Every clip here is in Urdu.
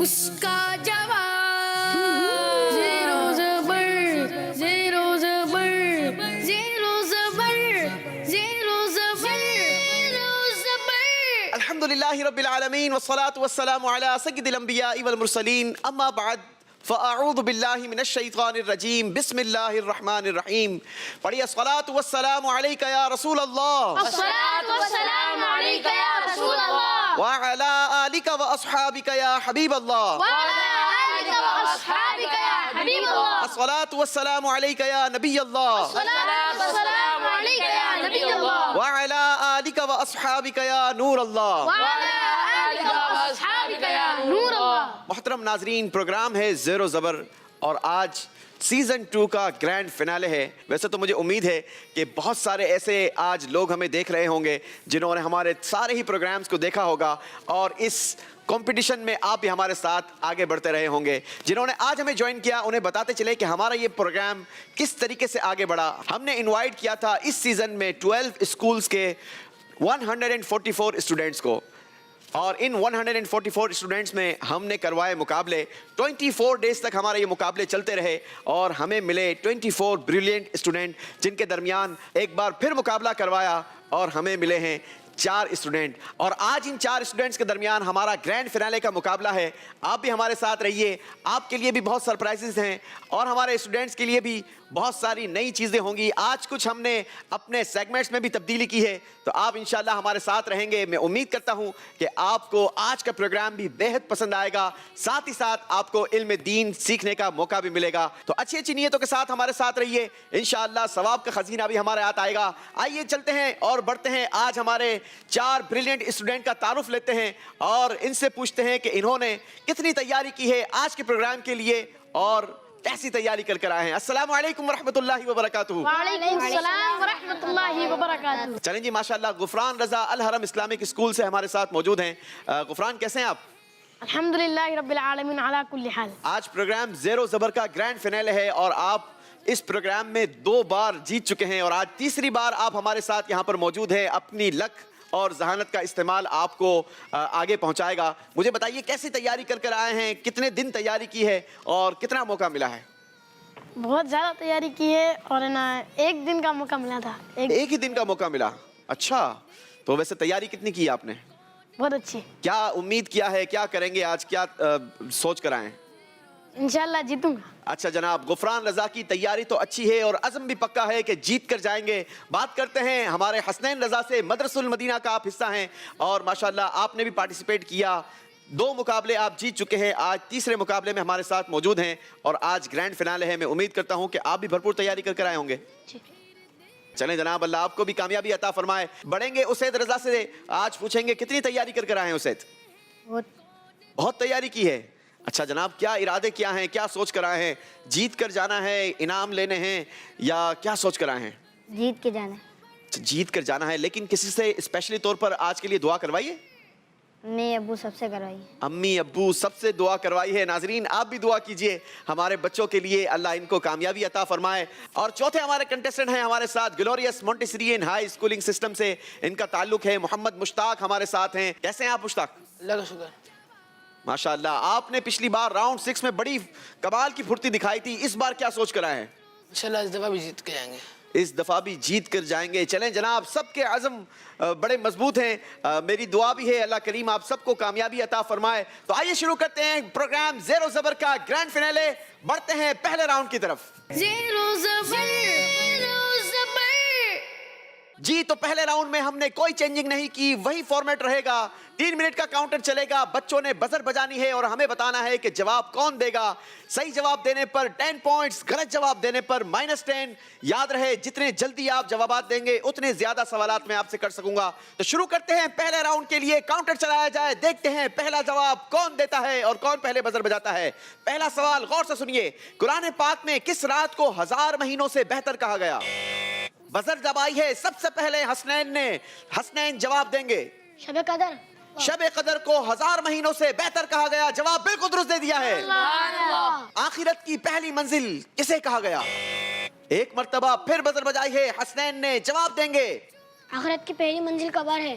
اس کا جواب زیرو زبر زیرو زبر زیرو زبر زیرو زبر زیرو زبر. الحمدللہ رب العالمین والصلاة والسلام علی سید الانبیاء والمرسلین اما بعد فاعوذ باللہ من الشیطان الرجیم بسم اللہ الرحمن الرحیم. پڑھیے الصلاة والسلام علیک یا رسول اللہ الصلاة والسلام علیک یا رسول اللہ وعلی آلک واصحابک یا حبیب اللہ وعلی آلک واصحابک یا حبیب اللہ الصلاة والسلام علیک یا نبی اللہ الصلاة والسلام علیک یا نبی اللہ وعلی آلک واصحابک یا نور اللہ. وعلی آلک واصحابک یا نور اللہ. محترم ناظرین، پروگرام ہے زیر و زبر اور آج سیزن 2 کا گرینڈ فنالے ہے. ویسے تو مجھے امید ہے کہ بہت سارے ایسے آج لوگ ہمیں دیکھ رہے ہوں گے جنہوں نے ہمارے سارے ہی پروگرامز کو دیکھا ہوگا اور اس کمپٹیشن میں آپ بھی ہمارے ساتھ آگے بڑھتے رہے ہوں گے. جنہوں نے آج ہمیں جوائن کیا انہیں بتاتے چلے کہ ہمارا یہ پروگرام کس طریقے سے آگے بڑھا. ہم نے انوائٹ کیا تھا اس سیزن میں 12 اسکولز کے 144 اسٹوڈنٹس کو اور ان 144 اسٹوڈنٹس میں ہم نے کروائے مقابلے. 24 ڈیز تک ہمارے یہ مقابلے چلتے رہے اور ہمیں ملے 24 بریلینٹ اسٹوڈنٹ جن کے درمیان ایک بار پھر مقابلہ کروایا اور ہمیں ملے ہیں 4 اسٹوڈنٹ. اور آج ان 4 اسٹوڈنٹس کے درمیان ہمارا گرینڈ فنالے کا مقابلہ ہے. آپ بھی ہمارے ساتھ رہیے. آپ کے لیے بھی بہت سرپرائزز ہیں اور ہمارے اسٹوڈنٹس کے لیے بھی بہت ساری نئی چیزیں ہوں گی. آج کچھ ہم نے اپنے سیگمنٹس میں بھی تبدیلی کی ہے تو آپ انشاءاللہ ہمارے ساتھ رہیں گے. میں امید کرتا ہوں کہ آپ کو آج کا پروگرام بھی بہت پسند آئے گا. ساتھ ہی ساتھ آپ کو علم دین سیکھنے کا موقع بھی ملے گا. تو اچھی اچھی نیتوں کے ساتھ ہمارے ساتھ رہیے. انشاءاللہ ثواب کا خزینہ بھی ہمارے ہاتھ آئے گا. آئیے چلتے ہیں اور بڑھتے ہیں. آج ہمارے 4 بریلینٹ اسٹوڈنٹ کا تعارف لیتے ہیں اور ان سے پوچھتے ہیں کہ انہوں نے کتنی تیاری کی ہے آج کے پروگرام کے لیے اور کیسی تیاری کر آئے ہیں. السلام علیکم ورحمۃ اللہ وبرکاتہ. وعلیکم السلام ورحمۃ اللہ وبرکاتہ. چلیں جی، ماشاءاللہ غفران رضا الحرم اسلامک اسکول سے ہمارے ساتھ موجود ہیں. غفران، کیسے ہیں آپ؟ الحمدللہ رب العالمین علی کل حال. آج پروگرام زیر و زبر کا گرینڈ فنالے ہے اور آپ اس پروگرام میں 2 بار جیت چکے ہیں اور آج تیسری بار آپ ہمارے ساتھ یہاں پر موجود ہیں. اپنی لک اور ذہانت کا استعمال آپ کو آگے پہنچائے گا. مجھے بتائیے کیسی تیاری کر آئے ہیں، کتنے دن تیاری کی ہے اور کتنا موقع ملا ہے؟ بہت زیادہ تیاری کی ہے اور نا 1 دن کا موقع ملا تھا. ایک ہی دن کا موقع ملا. اچھا، تو ویسے تیاری کتنی کی آپ نے؟ بہت اچھی. کیا امید کیا ہے، کیا کریں گے آج، کیا سوچ کر آئے ہیں؟ انشاءاللہ جیتوں گا. اچھا جناب، غفران رضا کی تیاری تو اچھی ہے اور عزم بھی پکا ہے کہ جیت کر جائیں گے. بات کرتے ہیں ہمارے حسنین رضا سے. مدرسہ المدینہ کا آپ حصہ ہیں اور ماشاءاللہ آپ نے بھی پارٹیسپیٹ کیا. 2 مقابلے آپ جیت چکے ہیں. آج تیسرے مقابلے میں ہمارے ساتھ موجود ہیں اور آج گرینڈ فنالے ہے. میں امید کرتا ہوں کہ آپ بھی بھرپور تیاری کر آئے ہوں گے. چلیں جناب، اللہ آپ کو بھی کامیابی عطا فرمائے. بڑھیں گے اسید رضا سے. آج پوچھیں گے کتنی تیاری کر آئے ہیں اسید؟ بہت تیاری کی ہے. اچھا جناب، کیا ارادے کیا ہیں، کیا سوچ کر آئے ہیں؟ جیت کر جانا ہے، انعام لینے ہیں، یا کیا سوچ کر آئے ہیں؟ جیت کے جانا ہے. جیت کر جانا ہے. لیکن کسی سے اسپیشلی طور پر آج کے لیے دعا کرائیے. امی ابو سب سے کروائی. امی ابو سب سے دعا کروائی ہے. ناظرین آپ بھی دعا کیجئے ہمارے بچوں کے لیے، اللہ ان کو کامیابی عطا فرمائے. اور چوتھے ہمارے کنٹیسٹنٹ ہیں ہمارے ساتھ glorious Montessorian high schooling system سے. ان کا تعلق ہے. محمد مشتاق ہمارے ساتھ ہیں. کیسے ہیں آپ مشتاق؟ اللہ کا شکر. ماشاءاللہ، آپ نے پچھلی بار راؤنڈ 6 میں بڑی کمال کی پھرتی دکھائی تھی. اس بار کیا سوچ کر آئے ہیں؟ انشاءاللہ اس دفعہ بھی جیت کے جائیں گے. اس دفعہ بھی جیت کر جائیں گے. چلیں جناب، سب کے عزم بڑے مضبوط ہیں. میری دعا بھی ہے اللہ کریم آپ سب کو کامیابی عطا فرمائے. تو آئیے شروع کرتے ہیں پروگرام زیر و زبر کا گرینڈ فنالے. بڑھتے ہیں پہلے راؤنڈ کی طرف. زیرو زبر زیرو زبر. جی، تو پہلے راؤنڈ میں ہم نے کوئی چینجنگ نہیں کی، وہی فارمیٹ رہے گا. 3 منٹ کا کاؤنٹر چلے گا. بچوں نے بزر بجانی ہے اور ہمیں بتانا ہے کہ جواب کون دے گا. صحیح جواب دینے پر 10 پوائنٹس، غلط جواب دینے پر -10. یاد رہے جتنے جلدی آپ جوابات دیں گے اتنے زیادہ سوالات میں آپ سے کر سکوں گا. تو شروع کرتے ہیں پہلے راؤنڈ کے لیے. کاؤنٹر چلایا جائے. دیکھتے ہیں پہلا جواب کون دیتا ہے اور کون پہلے بزر بجاتا ہے. پہلا سوال غور سے سنیے. قرآن پاک میں کس رات کو 1000 مہینوں سے بہتر کہا گیا؟ بزر جب آئی ہے سب سے پہلے حسنین جواب دیں گے. شب قدر. شب قدر کو 1000 مہینوں سے بہتر کہا گیا. جواب بالکل درست دے دیا ہے. آخرت کی پہلی منزل کسے کہا گیا؟ ایک مرتبہ پھر بزر بجائی ہے. حسنین نے جواب دیں گے. آخرت کی پہلی منزل قبر ہے.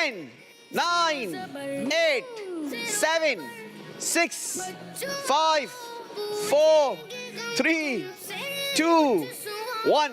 10, 9, 8, 7, 6, 5, 4, 3, 2, 1.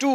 2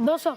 200.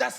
10.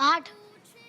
8.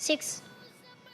6.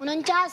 49.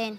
10.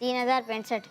3065.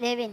11.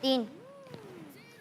3.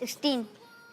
16.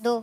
2.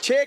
6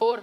4.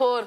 4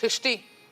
60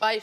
5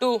2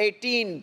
18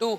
2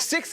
6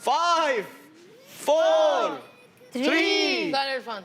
5 4 3।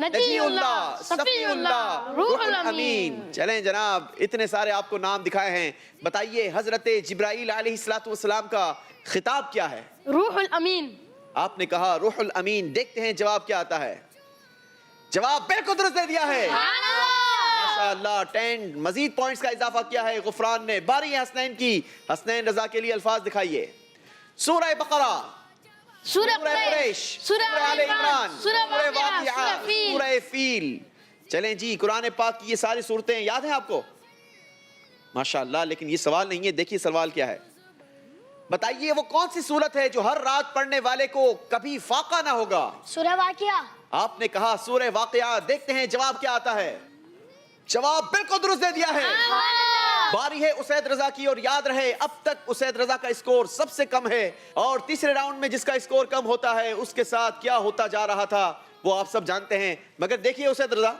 نجی اللہ، صفی اللہ، روح الامین۔ چلیں جناب، اتنے سارے آپ کو نام دکھائے ہیں، بتائیے حضرت جبرائیل علیہ السلام کا خطاب کیا ہے؟ روح الامین۔ آپ نے کہا روح الامین، دیکھتے ہیں جواب کیا آتا ہے۔ جواب بالکل درست دے دیا ہے، ماشاءاللہ 10 مزید پوائنٹس کا اضافہ کیا ہے غفران نے۔ باری ہے حسنین کی، حسنین رضا کے لیے الفاظ دکھائیے۔ سورہ بقرہ، سورہ قریش، سورہ آل عمران، سورہ واقعہ، واقعہ، سورہ فیل۔ چلیں جی، قرآن پاک کی یہ ساری صورتیں یاد ہیں آپ کو؟ ماشاءاللہ، لیکن یہ سوال نہیں ہے، دیکھیے سوال کیا ہے۔ بتائیے وہ کون سی صورت ہے جو ہر رات پڑھنے والے کو کبھی فاقہ نہ ہوگا؟ سورہ واقعہ۔ آپ نے کہا سورہ واقعہ، دیکھتے ہیں جواب کیا آتا ہے۔ جواب بالکل درست دے دیا ہے۔ باری ہے اسید رضا کی، اور یاد رہے اب تک اسید رضا کا اسکور سب سے کم ہے، اور تیسرے راؤنڈ میں جس کا اسکور کم ہوتا ہے اس کے ساتھ کیا ہوتا جا رہا تھا وہ آپ سب جانتے ہیں۔ مگر دیکھیے اسید رضا،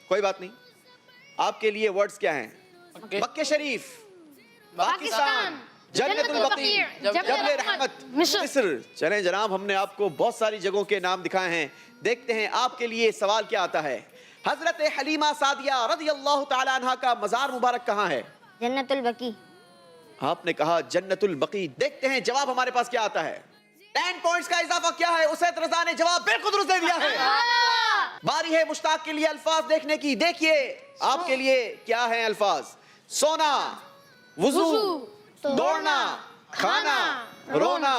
کوئی بات نہیں، آپ کے لیے ورڈز کیا ہیں؟ مکہ شریف، پاکستان، جنت البقیع، جبل رحمت، مصر۔ چلیں جناب، ہم نے آپ کو بہت ساری جگہوں کے نام دکھائے ہیں، دیکھتے ہیں آپ کے لیے سوال کیا آتا ہے۔ حضرت حلیمہ سعدیہ رضی اللہ تعالی عنہ کا مزار مبارک کہاں ہے؟ جنت البقیع۔ آپ نے کہا جنت البقیع، دیکھتے ہیں جواب ہمارے پاس کیا آتا ہے۔ 10 پوائنٹس کا اضافہ کیا ہے، اسید رضا نے جواب بالکل درست دے دیا ہے۔ باری ہے مشتاق کے لیے الفاظ دیکھنے کی، دیکھیے آپ کے لیے کیا ہیں الفاظ۔ سونا، وضو، دوڑنا، کھانا، رونا۔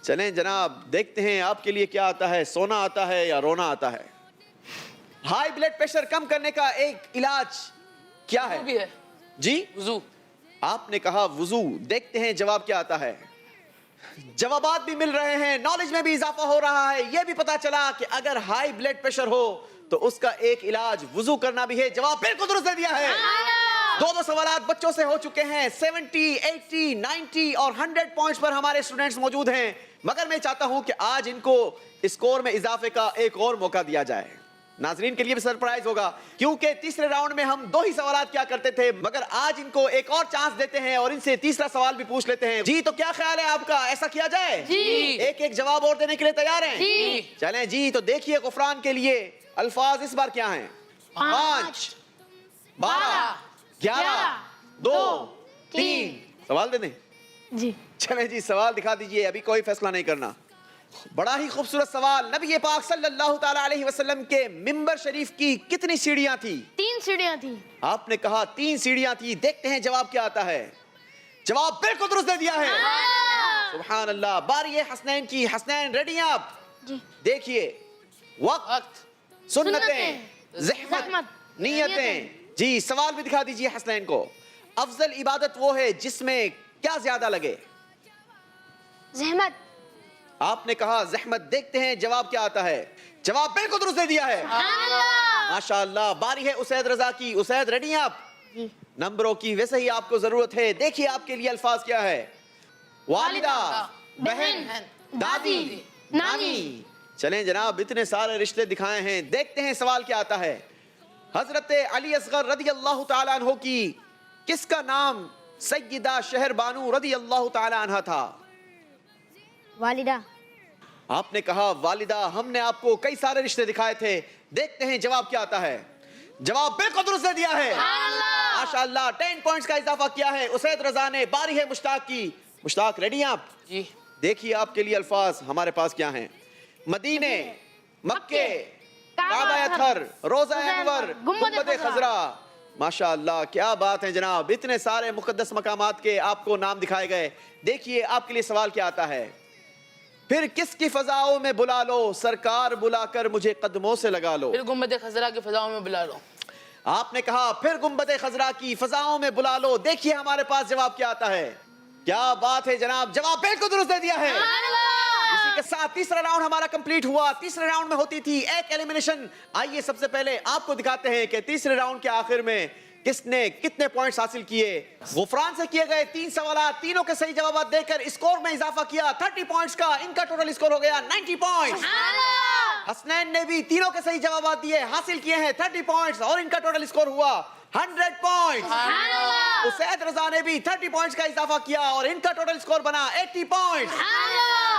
چلیں جناب، دیکھتے ہیں آپ کے لیے کیا آتا ہے، سونا آتا ہے یا رونا آتا ہے۔ ہائی بلڈ پریشر کم کرنے کا ایک علاج کیا ہے؟ وضو بھی ہے۔ جی، وضو۔ آپ نے کہا وضو، دیکھتے ہیں جواب کیا آتا ہے۔ جوابات بھی مل رہے ہیں، نالج میں بھی اضافہ ہو رہا ہے، یہ بھی پتا چلا کہ اگر ہائی بلڈ پریشر ہو تو اس کا ایک علاج وضو کرنا بھی ہے۔ جواب بالکل درست دے دیا ہے۔ دو سوالات بچوں سے ہو چکے ہیں، 70، 80، 90 اور 100 پوائنٹس پر ہمارے اسٹوڈنٹس موجود ہیں، مگر میں چاہتا ہوں کہ آج ان کو اسکور میں اضافے کا ایک اور موقع دیا جائے۔ ناظرین کے لیے بھی سرپرائز ہوگا، کیونکہ تیسرے راؤنڈ میں ہم 2 ہی سوالات کیا کرتے تھے، مگر آج ان کو ایک اور چانس دیتے ہیں اور ان سے تیسرا سوال بھی پوچھ لیتے ہیں۔ جی، تو کیا خیال ہے آپ کا، ایسا کیا جائے؟ جی۔ ایک ایک جواب اور دینے کے لیے تیار ہیں؟ جی۔ چلیں جی، تو دیکھیے غفران کے لیے الفاظ اس بار کیا ہیں؟ 5، 12، 11، 2، 3۔ سوال دے دیں؟ جی۔ چلیں جی، سوال دکھا دیجئے، ابھی کوئی فیصلہ نہیں کرنا۔ بڑا ہی خوبصورت سوال، نبی پاک صلی اللہ تعالی علیہ وسلم کے ممبر شریف کی کتنی سیڑھیاں تھی؟ 3 سیڑھیاں تھی۔ آپ نے کہا 3 سیڑھیاں تھی، دیکھتے ہیں جواب کیا آتا ہے۔ جواب بالکل درست دے دیا ہے، سبحان اللہ۔ باری ہے حسنین کی، حسنین ریڈی ہیں آپ؟ جی۔ دیکھیے، وقت، سنتیں، زحمت، نیتیں۔ جی، سوال بھی دکھا دیجئے حسنین کو۔ افضل عبادت وہ ہے جس میں کیا زیادہ لگے؟ زحمت۔ آپ نے کہا زحمت، دیکھتے ہیں جواب کیا آتا ہے۔ جواب بالکل درست دے دیا ہے، ماشاءاللہ۔ باری ہے اسید رضا کی، اسید ریڈی ہیں آپ؟ جی۔ نمبروں کی ویسے ہی آپ کو ضرورت ہے، دیکھیے آپ کے لیے الفاظ کیا ہے۔ والدہ، بہن، دادی، نانی۔ چلیں جناب، اتنے سارے رشتے دکھائے ہیں، دیکھتے ہیں سوال کیا آتا ہے۔ حضرت علی اصغر رضی اللہ تعالیٰ عنہ کی کس کا نام سیدہ شہر بانو رضی اللہ تعالیٰ عنہ تھا؟ والدہ۔ آپ نے کہا والدہ، ہم نے آپ کو کئی سارے رشتے دکھائے تھے، دیکھتے ہیں جواب کیا آتا ہے۔ جواب بالکل درست دے دیا ہے، ماشاءاللہ۔ 10 پوائنٹس کا اضافہ کیا ہے اسید رضا نے۔ باری ہے مشتاق کی، مشتاق ریڈی ہیں آپ؟ جی۔ دیکھیے آپ کے لیے الفاظ ہمارے پاس کیا ہیں۔ مدینے، مکے، کعبہ اطہر، روضہ انور، گنبد خضرا۔ ماشاءاللہ، کیا بات ہے جناب، اتنے سارے مقدس مقامات کے آپ کو نام دکھائے گئے۔ دیکھیے آپ کے لیے سوال کیا آتا ہے۔ پھر کس کی فضاؤں میں بلا لو، سرکار بلا کر مجھے قدموں سے لگا لو۔ پھر گنبد خضرا کی فضاؤں میں بلا لو۔ آپ نے کہا پھر گنبد خضرا کی فضاؤں میں بلا لو، دیکھیے ہمارے پاس جواب کیا آتا ہے۔ کیا بات ہے جناب، جواب بالکل درست دے دیا ہے۔ اسی کے ساتھ تیسرا راؤنڈ ہمارا کمپلیٹ ہوا۔ تیسرے راؤنڈ میں ہوتی تھی ایک ایلیمنیشن۔ آئیے سب سے پہلے آپ کو دکھاتے ہیں کہ تیسرے راؤنڈ کے آخر میں کس نے کتنے پوائنٹس حاصل کیے۔ غفران سے کیے گئے 3 سوالات، تینوں کے صحیح جوابات دے کر اسکور میں اضافہ کیا 30 پوائنٹس کا، ان کا ٹوٹل اسکور ہو گیا 90 پوائنٹس۔ حسنین نے بھی تینوں کے صحیح جوابات دیے، حاصل کیے ہیں 30 پوائنٹس اور ان کا ٹوٹل اسکور ہوا 100 پوائنٹس۔ اسید رضا نے بھی 30 پوائنٹس کا اضافہ کیا اور ان کا ٹوٹل اسکور بنا 80 پوائنٹس۔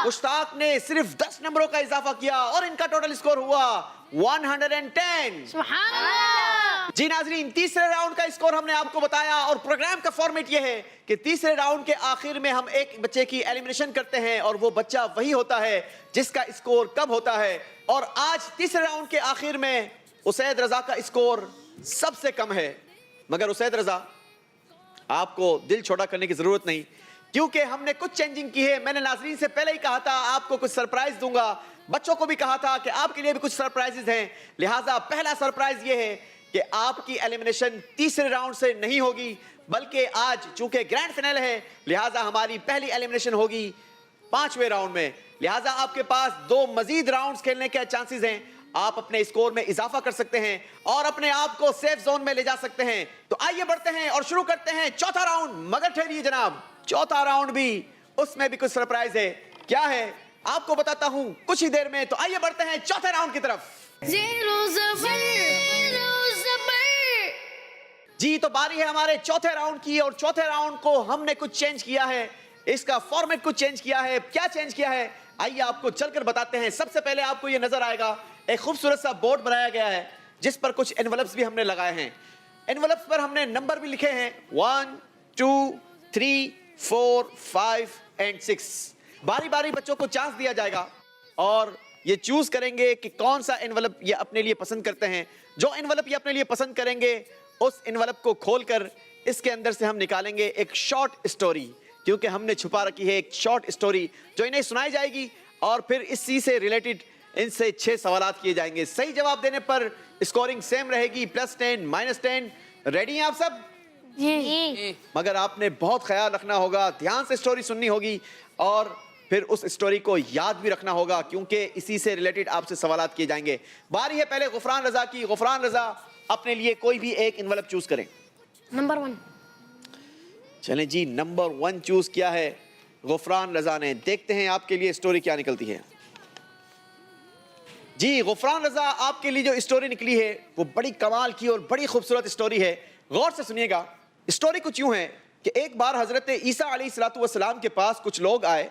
مشتاق نے صرف 10 نمبروں کا اضافہ کیا اور ان کا ٹوٹل اسکور ہوا 110. سبحان اللہ. جی ناظرین، تیسرے راؤنڈ کا اسکور ہم نے آپ کو بتایا اور پروگرام کا فارمیٹ یہ ہے کہ تیسرے راؤنڈ کے آخر میں ہم ایک بچے کی ایلیمنیشن کرتے ہیں اور وہ بچہ وہی ہوتا ہے جس کا اسکور کم ہوتا ہے. اور آج تیسرے راؤنڈ کے آخر میں اسید رضا کا اسکور سب سے کم ہے. مگر اسید رضا، آپ کو دل چھوٹا کرنے کی ضرورت نہیں، کیونکہ ہم نے کچھ چینجنگ کی ہے. میں نے ناظرین سے پہلے ہی کہا تھا آپ کو کچھ سرپرائز دوں گا، بچوں کو بھی کہا تھا کہ آپ کے لیے بھی کچھ سرپرائزز ہیں. لہٰذا پہلا سرپرائز یہ ہے کہ آپ کی ایلیمنیشن تیسرے راؤنڈ سے نہیں ہوگی، بلکہ آج چونکہ گرینڈ فائنل ہے لہٰذا ہماری پہلی ایلیمنیشن ہوگی 5ویں راؤنڈ میں. لہٰذا آپ کے پاس 2 مزید راؤنڈز کھیلنے کے چانسز ہیں. آپ اپنے اسکور میں اضافہ کر سکتے ہیں اور اپنے آپ کو سیف زون میں لے جا سکتے ہیں. تو آئیے بڑھتے ہیں اور شروع کرتے ہیں چوتھا راؤنڈ. مگر ٹھہریے جناب، چوتھا راؤنڈ بھی، اس میں بھی کچھ سرپرائز ہے. کیا ہے آپ کو بتاتا ہوں کچھ ہی دیر میں. تو آئیے بڑھتے ہیں چوتھے راؤنڈ کی طرف. جی تو باری ہے ہمارے چوتھے راؤنڈ کی، اور چوتھے راؤنڈ کو ہم نے کچھ چینج کیا ہے. اس کا فارمیٹ کچھ چینج کیا ہے. کیا چینج کیا ہے آئیے آپ کو چل کر بتاتے ہیں. سب سے پہلے آپ کو یہ نظر آئے گا ایک خوبصورت سا بورڈ بنایا گیا ہے جس پر کچھ انویلپس بھی ہم نے لگائے ہیں. انویلپس پر ہم نے نمبر بھی لکھے ہیں 1 2 3 4 5 and 6. باری باری بچوں کو چانس دیا جائے گا اور یہ چوز کریں گے کہ کون سا انویلپ یہ اپنے لیے پسند کرتے ہیں. جو انویلپ یہ اپنے لیے پسند کریں گے اس انویلپ کو کھول کر اس کے اندر سے ہم نکالیں گے ایک شارٹ اسٹوری، کیونکہ ہم نے چھپا رکھی ہے ایک شارٹ اسٹوری جو انہیں سنائی جائے گی اور پھر اسی سے ریلیٹڈ ان سے 6 سوالات کیے جائیں گے. صحیح جواب دینے پر اسکورنگ سیم رہے گی، +10 -10. ریڈی ہیں آپ سب؟ جی. مگر آپ نے بہت خیال رکھنا ہوگا، دھیان سے اسٹوری سننی ہوگی اور پھر اس اسٹوری کو یاد بھی رکھنا ہوگا کیونکہ اسی سے ریلیٹڈ آپ سے سوالات کیے جائیں گے. باری ہے پہلے غفران رضا کی. غفران رضا اپنے لیے کوئی بھی ایک انویلپ چوز کریں. نمبر 1. چلیں جی، نمبر 1 چوز کیا ہے غفران رضا نے. دیکھتے ہیں آپ کے لیے اسٹوری کیا نکلتی ہے. جی غفران رضا، آپ کے لیے جو اسٹوری نکلی ہے وہ بڑی کمال کی اور بڑی خوبصورت اسٹوری ہے. غور سے سنیے گا. اسٹوری کچھ یوں ہے کہ ایک بار حضرت عیسیٰ علیہ السلام کے پاس کچھ لوگ آئے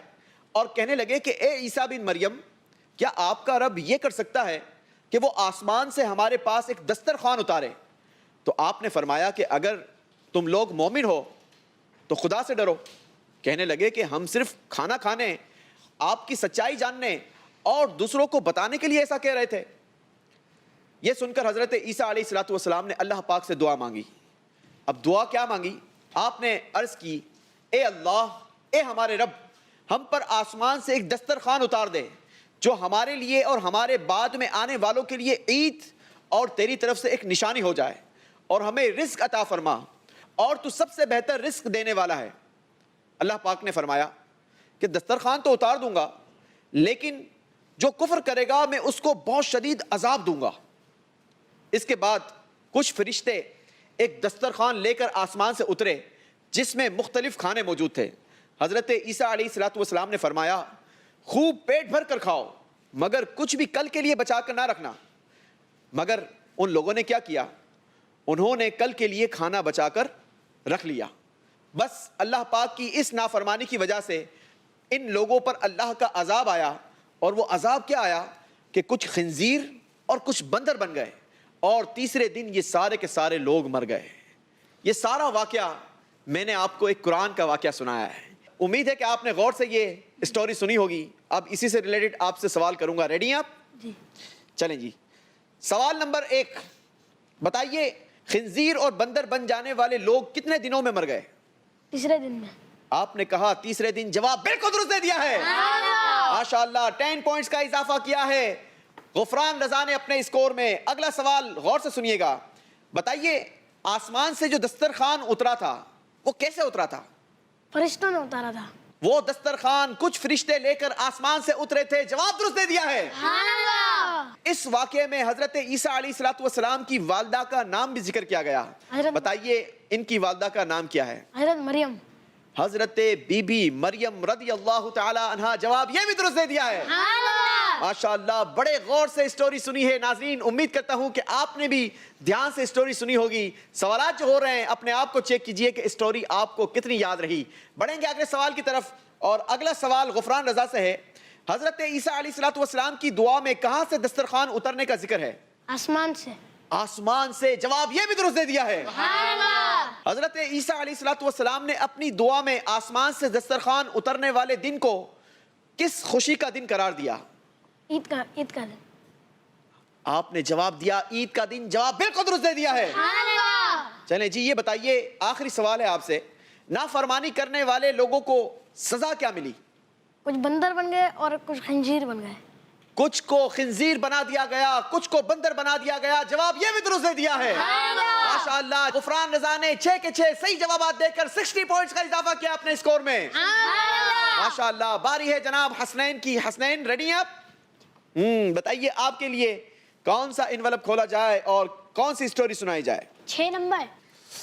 اور کہنے لگے کہ اے عیسیٰ بن مریم، کیا آپ کا رب یہ کر سکتا ہے کہ وہ آسمان سے ہمارے پاس ایک دسترخوان اتارے؟ تو آپ نے فرمایا کہ اگر تم لوگ مومن ہو تو خدا سے ڈرو. کہنے لگے کہ ہم صرف کھانا کھانے، آپ کی سچائی جاننے اور دوسروں کو بتانے کے لیے ایسا کہہ رہے تھے. یہ سن کر حضرت عیسیٰ علیہ السلام نے اللہ پاک سے دعا مانگی. اب دعا کیا مانگی؟ آپ نے عرض کی، اے اللہ، اے ہمارے رب، ہم پر آسمان سے ایک دسترخوان اتار دے جو ہمارے لیے اور ہمارے بعد میں آنے والوں کے لیے عید اور تیری طرف سے ایک نشانی ہو جائے، اور ہمیں رزق عطا فرما، اور تو سب سے بہتر رزق دینے والا ہے. اللہ پاک نے فرمایا کہ دسترخوان تو اتار دوں گا، لیکن جو کفر کرے گا میں اس کو بہت شدید عذاب دوں گا. اس کے بعد کچھ فرشتے ایک دسترخوان لے کر آسمان سے اترے جس میں مختلف کھانے موجود تھے. حضرت عیسیٰ علیہ السلام نے فرمایا، خوب پیٹ بھر کر کھاؤ مگر کچھ بھی کل کے لیے بچا کر نہ رکھنا. مگر ان لوگوں نے کیا کیا؟ انہوں نے کل کے لیے کھانا بچا کر رکھ لیا. بس اللہ پاک کی اس نافرمانی کی وجہ سے ان لوگوں پر اللہ کا عذاب آیا. اور وہ عذاب کیا آیا کہ کچھ خنزیر اور کچھ بندر بن گئے، اور تیسرے دن یہ سارے کے سارے لوگ مر گئے. یہ سارا واقعہ میں نے آپ کو ایک قرآن کا واقعہ سنایا ہے. امید ہے کہ آپ نے غور سے یہ اسٹوری سنی ہوگی. اب اسی سے ریلیٹڈ آپ سے سوال کروں گا. ریڈی ہیں آپ؟ جی. چلیں جی. سوال نمبر 1، بتائیے خنزیر اور بندر بن جانے والے لوگ کتنے دنوں میں مر گئے؟ تیسرے دن میں. آپ نے کہا تیسرے دن. جواب بالکل درست دے دیا ہے. ماشاءاللہ 10 پوائنٹس کا اضافہ کیا ہے غفران رضا نے اپنے اسکور میں. اگلا سوال غور سے سنیے گا. بتائیے آسمان سے جو دسترخوان اترا تھا وہ کیسے اترا تھا؟ فرشتوں نے اتارا تھا. وہ دسترخوان کچھ فرشتے لے کر آسمان سے اترے تھے. جواب درست دے دیا ہے. اس واقعے میں حضرت عیسیٰ علیہ السلام کی والدہ کا نام بھی ذکر کیا گیا. بتائیے ان کی والدہ کا نام کیا ہے؟ حضرت مریم. حضرت بی بی مریم رضی اللہ تعالی عنہا. جواب یہ بھی درست دے دیا ہے. ماشاءاللہ بڑے غور سے اسٹوری سنی ہے. ناظرین امید کرتا ہوں کہ آپ نے بھی دھیان سے اسٹوری سنی ہوگی. سوالات جو ہو رہے ہیں اپنے آپ کو چیک کیجئے کہ اسٹوری آپ کو کتنی یاد رہی. بڑھیں گے اگلے سوال کی طرف. اور اگلا سوال غفران رضا سے ہے، حضرت عیسیٰ علیہ السلام کی دعا میں کہاں سے دسترخوان اترنے کا ذکر ہے؟ آسمان سے. آسمان سے. جواب یہ بھی درست دے دیا ہے. حضرت عیسیٰ علیہ السلام نے اپنی دعا میں آسمان سے دسترخوان اترنے والے دن کو کس خوشی کا دن قرار دیا؟ عید کا دن. آپ نے جواب دیا عید کا دن. جواب بالکل درست دے دیا ہے. چلیں جی یہ بتائیے، آخری سوال ہے آپ سے، نافرمانی کرنے والے لوگوں کو سزا کیا ملی؟ کچھ بندر بن گئے اور کچھ خنزیر بن گئے. کچھ کو خنزیر بنا دیا گیا، کچھ کو بندر بنا دیا گیا. جواب یہ بھی درست دے دیا ہے. ماشاءاللہ غفران رضا نے 6 کے 6 صحیح جوابات دے کر 60 پوائنٹس کا اضافہ کیا اپنے اسکور میں. ماشاءاللہ. باری ہے جناب حسنین کی. حسنین ریڈی آپ؟ بتائیے آپ کے لیے کون سا انویلپ کھولا جائے اور کون سی اسٹوری سنائی جائے؟ 6 نمبر.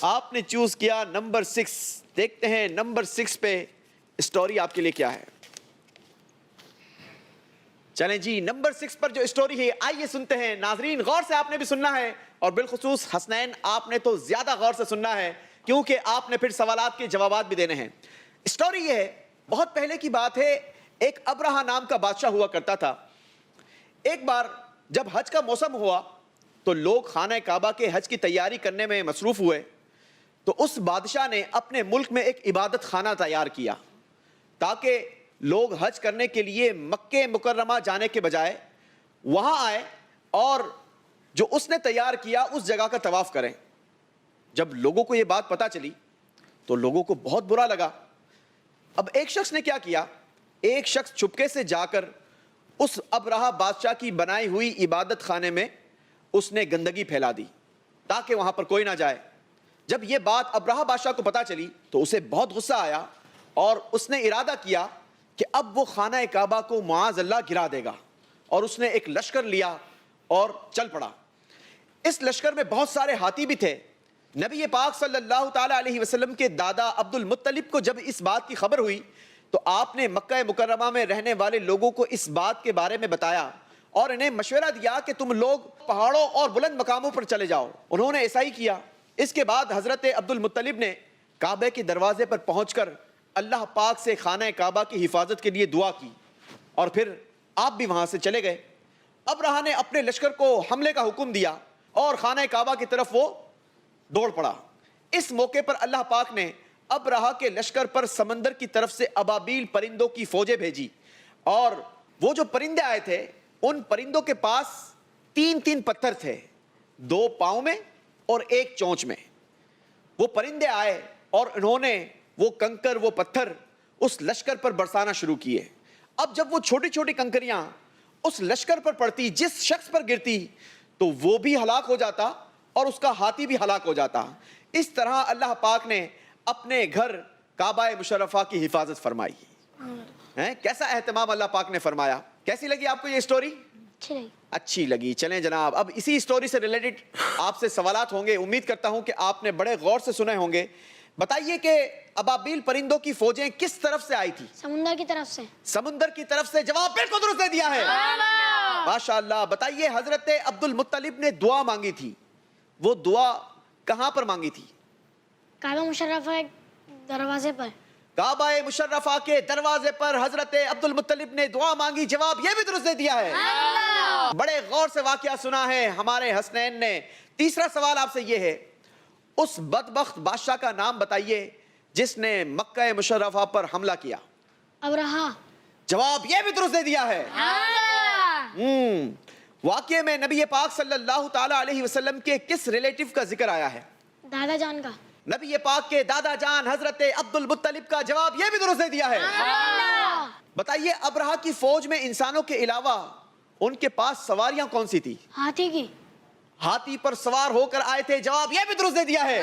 آپ نے چوز کیا نمبر 6. دیکھتے ہیں نمبر 6 پہ اسٹوری آپ کے لیے کیا ہے. چلیں جی نمبر 6 پر جو اسٹوری ہے آئیے سنتے ہیں. ناظرین غور سے آپ نے بھی سننا ہے، اور بالخصوص حسنین آپ نے تو زیادہ غور سے سننا ہے کیونکہ آپ نے پھر سوالات کے جوابات بھی دینے ہیں. اسٹوری یہ ہے، بہت پہلے کی بات ہے، ایک ابرہہ نام کا بادشاہ ہوا کرتا تھا. ایک بار جب حج کا موسم ہوا تو لوگ خانہ کعبہ کے حج کی تیاری کرنے میں مصروف ہوئے، تو اس بادشاہ نے اپنے ملک میں ایک عبادت خانہ تیار کیا تاکہ لوگ حج کرنے کے لیے مکہ مکرمہ جانے کے بجائے وہاں آئے اور جو اس نے تیار کیا اس جگہ کا طواف کریں. جب لوگوں کو یہ بات پتہ چلی تو لوگوں کو بہت برا لگا. اب ایک شخص نے کیا کیا، ایک شخص چھپکے سے جا کر اس ابرہہ بادشاہ کی بنائی ہوئی عبادت خانے میں اس نے گندگی پھیلا دی تاکہ وہاں پر کوئی نہ جائے. جب یہ بات ابرہہ بادشاہ کو پتہ چلی تو اسے بہت غصہ آیا اور اس نے ارادہ کیا کہ اب وہ خانہ کعبہ کو معاذ اللہ گرا دے گا، اور اس نے ایک لشکر لیا اور چل پڑا. اس لشکر میں بہت سارے ہاتھی بھی تھے. نبی پاک صلی اللہ تعالیٰ علیہ وسلم کے دادا عبد المطلب کو جب اس بات کی خبر ہوئی تو آپ نے مکہ مکرمہ میں رہنے والے لوگوں کو اس بات کے بارے میں بتایا اور انہیں مشورہ دیا کہ تم لوگ پہاڑوں اور بلند مقاموں پر چلے جاؤ. انہوں نے ایسا ہی کیا. اس کے بعد حضرت عبد المطلب نے کعبے کے دروازے پر پہنچ کر اللہ پاک سے خانہ کعبہ کی حفاظت کے لیے دعا کی، اور پھر آپ بھی وہاں سے چلے گئے. ابرہہ نے اپنے لشکر کو حملے کا حکم دیا اور خانہ کعبہ کی طرف وہ دوڑ پڑا. اس موقع پر اللہ پاک نے ابرہہ کے لشکر پر سمندر کی طرف سے ابابیل پرندوں کی فوجیں بھیجی، اور وہ جو پرندے آئے تھے ان پرندوں کے پاس 3 پتھر تھے، 2 پاؤں میں اور 1 چونچ میں. وہ پرندے آئے اور انہوں نے وہ کنکر، وہ پتھر اس لشکر پر برسانا شروع کیے. اب جب وہ چھوٹی چھوٹی کنکریاں اس لشکر پر پڑتی، جس شخص پر گرتی تو وہ بھی ہلاک ہو جاتا اور اس کا ہاتھی بھی ہلاک ہو جاتا. اس طرح اللہ پاک نے اپنے گھر کعبہ مشرفہ کی حفاظت فرمائی. کیسا اہتمام اللہ پاک نے فرمایا. کیسی لگی آپ کو یہ اسٹوری؟ اچھی لگی. چلیں جناب اب اسی اسٹوری سے ریلیٹڈ آپ سے سوالات ہوں گے. امید کرتا ہوں کہ آپ نے بڑے غور سے سنے ہوں گے. بتائیے کہ ابابیل پرندوں کی فوجیں کس طرف سے آئی تھی؟ سمندر کی طرف سے. سمندر کی طرف سے. جواب بالکل درست دے دیا ہے. ماشاءاللہ. بتائیے حضرت عبد المطلب نے دعا مانگی تھی، وہ دعا کہاں پر مانگی تھی؟ کعبہ مشرفہ دروازے پر. کعبہ مشرفہ کے دروازے پر حضرت عبد المطلب نے دعا مانگی. جواب یہ بھی درست دے دیا ہے. بڑے غور سے واقعہ سنا ہے ہمارے حسنین نے. تیسرا سوال آپ سے یہ ہے، اس بدبخت بادشاہ کا نام بتائیے جس نے مکہ مشرفہ پر حملہ کیا. ابرہہ. جواب یہ بھی درست دے دیا ہے. واقعے میں نبی پاک صلی اللہ تعالیٰ علیہ وسلم کے کس ریلیٹو کا ذکر آیا ہے؟ دادا جان کا. نبی پاک کے دادا جان حضرت عبد المطلب کا. جواب یہ بھی درست دے دیا ہے. بتائیے ابرہہ کی فوج میں انسانوں کے علاوہ ان کے پاس سواریاں کون سی تھی؟ ہاتھی کی. ہاتھی پر سوار ہو کر آئے تھے. جواب یہ بھی درست دے دیا ہے.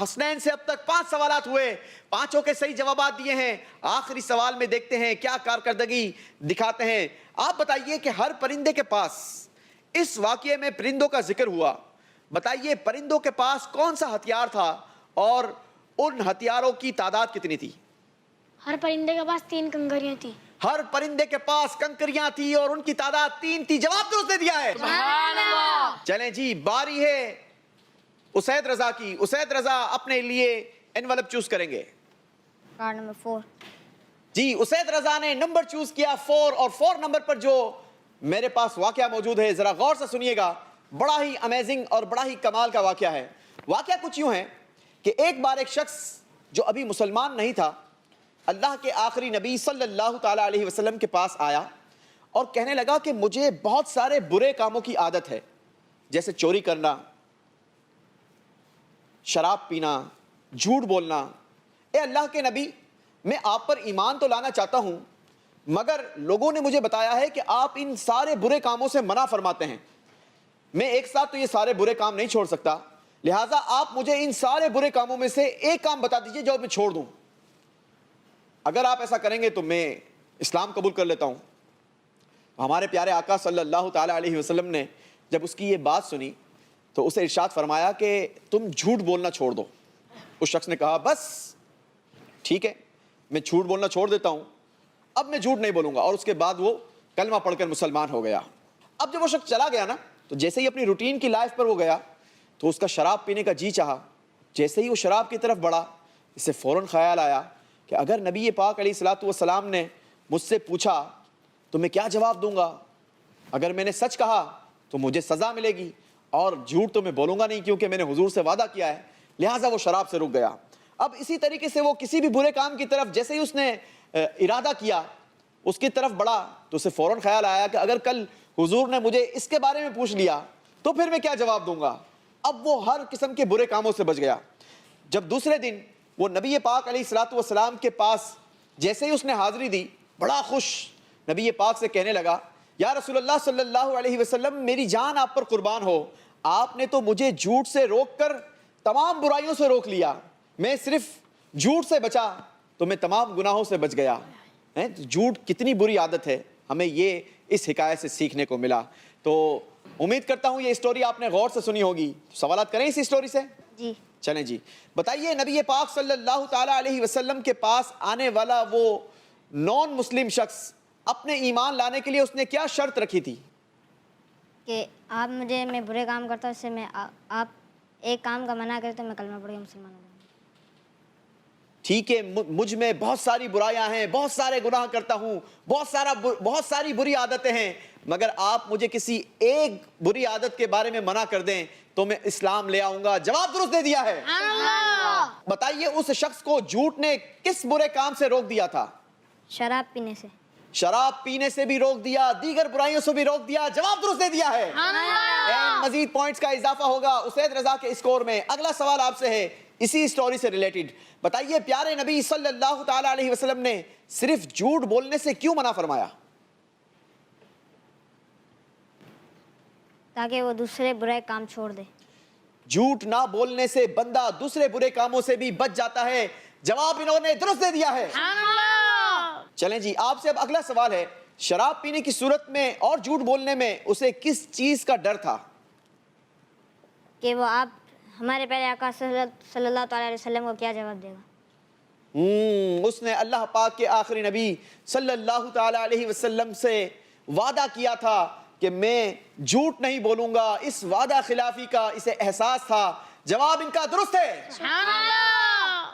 حسنین سے اب تک 5 سوالات ہوئے، 5 کے صحیح جوابات دیے ہیں. آخری سوال میں دیکھتے ہیں کیا کارکردگی دکھاتے ہیں. آپ بتائیے کہ ہر پرندے کے پاس، اس واقعے میں پرندوں کا ذکر ہوا، بتائیے پرندوں کے پاس کون سا ہتھیار تھا اور ان ہتھیاروں کی تعداد کتنی تھی؟ ہر پرندے کے پاس 3 کنکریاں تھی. ہر پرندے کے پاس کنکریاں تھی اور ان کی تعداد 3 تھی. جواب درست دے دیا ہے. چلیں جی باری ہے اسید رضا کی. اسید رضا اپنے لیے انویلپ چوز کریں گے. Card number 4. جی اسید رضا نے نمبر چوز کیا 4 اور 4 نمبر پر جو میرے پاس واقعہ موجود ہے ذرا غور سے سنیے گا. بڑا ہی امیزنگ اور بڑا ہی کمال کا واقعہ ہے. واقعہ کچھ یوں ہے کہ ایک بار ایک شخص جو ابھی مسلمان نہیں تھا اللہ کے آخری نبی صلی اللہ تعالیٰ علیہ وسلم کے پاس آیا اور کہنے لگا کہ مجھے بہت سارے برے کاموں کی عادت ہے, جیسے چوری کرنا, شراب پینا, جھوٹ بولنا. اے اللہ کے نبی, میں آپ پر ایمان تو لانا چاہتا ہوں مگر لوگوں نے مجھے بتایا ہے کہ آپ ان سارے برے کاموں سے منع فرماتے ہیں. میں ایک ساتھ تو یہ سارے برے کام نہیں چھوڑ سکتا, لہٰذا آپ مجھے ان سارے برے کاموں میں سے ایک کام بتا دیجئے جو میں چھوڑ دوں. اگر آپ ایسا کریں گے تو میں اسلام قبول کر لیتا ہوں. ہمارے پیارے آقا صلی اللہ تعالیٰ علیہ وسلم نے جب اس کی یہ بات سنی تو اسے ارشاد فرمایا کہ تم جھوٹ بولنا چھوڑ دو. اس شخص نے کہا بس ٹھیک ہے, میں جھوٹ بولنا چھوڑ دیتا ہوں, اب میں جھوٹ نہیں بولوں گا. اور اس کے بعد وہ کلمہ پڑھ کر مسلمان ہو گیا. اب جب وہ شخص چلا گیا نا تو جیسے ہی اپنی روٹین کی لائف پر وہ گیا تو اس کا شراب پینے کا جی چاہا. جیسے ہی وہ شراب کی طرف بڑھا اسے فوراً خیال آیا کہ اگر نبی پاک علیہ الصلوۃ والسلام نے مجھ سے پوچھا تو میں کیا جواب دوں گا. اگر میں نے سچ کہا تو مجھے سزا ملے گی اور جھوٹ تو میں بولوں گا نہیں کیونکہ میں نے حضور سے وعدہ کیا ہے. لہٰذا وہ شراب سے رک گیا. اب اسی طریقے سے وہ کسی بھی برے کام کی طرف جیسے ہی اس نے ارادہ کیا اس کی طرف بڑھا تو اسے فوراً خیال آیا کہ اگر کل حضور نے مجھے اس کے بارے میں پوچھ لیا تو پھر میں کیا جواب دوں گا. اب وہ ہر قسم کے برے کاموں سے بچ گیا. جب دوسرے دن وہ نبی پاک علیہ الصلوۃ والسلام کے پاس جیسے ہی اس نے حاضری دی بڑا خوش نبی پاک سے کہنے لگا یا رسول اللہ صلی اللہ علیہ وسلم, میری جان آپ پر قربان ہو, آپ نے تو مجھے جھوٹ سے روک کر تمام برائیوں سے روک لیا. میں صرف جھوٹ سے بچا تو میں تمام گناہوں سے بچ گیا. جھوٹ کتنی بری عادت ہے, ہمیں یہ اس حکایت سے سیکھنے کو ملا. تو امید کرتا ہوں یہ اسٹوری آپ نے غور سے سنی ہوگی. سوالات کریں اس اسٹوری سے؟ جی. چلیں جی, بتائیے نبی پاک صلی اللہ تعالیٰ علیہ وسلم کے پاس آنے والا وہ نان مسلم شخص اپنے ایمان لانے کے لیے اس نے کیا شرط رکھی تھی؟ کہ آپ مجھے میں برے کام کرتا ہوں اس سے میں آپ ایک کام کا منع کرے تو میں کلمہ پڑھ کے مسلمان ہو جاؤں. ٹھیک ہے, مجھ میں بہت ساری برائیاں ہیں, بہت سارے گناہ کرتا ہوں, بہت ساری بری عادتیں ہیں, مگر آپ مجھے کسی ایک بری عادت کے بارے میں منع کر دیں تو میں اسلام لے آؤں گا. جواب درست دے دیا ہے. بتائیے اس شخص کو جھوٹ نے کس برے کام سے روک دیا تھا؟ شراب پینے سے. شراب پینے سے بھی روک دیا, دیگر برائیوں سے بھی روک دیا. جواب درست دے دیا ہے. مزید پوائنٹس کا اضافہ ہوگا اسید رضا کے اسکور میں. اگلا سوال آپ سے ہے اسی اسٹوری سے ریلیٹڈ. بتائیے پیارے نبی صلی اللہ تعالیٰ علیہ وسلم نے صرف جھوٹ بولنے سے کیوں منع فرمایا؟ تاکہ وہ دوسرے برے کام چھوڑ دے. جھوٹ نہ بولنے سے بندہ دوسرے برے کاموں سے بھی بچ جاتا ہے. جواب انہوں نے درست دے دیا ہے. چلیں جی, آپ سے اب اگلا سوال ہے. شراب پینے کی صورت میں اور جھوٹ بولنے میں اسے کس چیز کا ڈر تھا؟ کہ وہ آپ ہمارے پہلے آقا صلی اللہ تعالیٰ علیہ وسلم کو کیا جواب دے گا. اس نے اللہ پاک کے آخری نبی صلی اللہ تعالیٰ علیہ وسلم سے وعدہ کیا تھا کہ میں جھوٹ نہیں بولوں گا. اس وعدہ خلافی کا اسے احساس تھا. جواب ان کا درست ہے.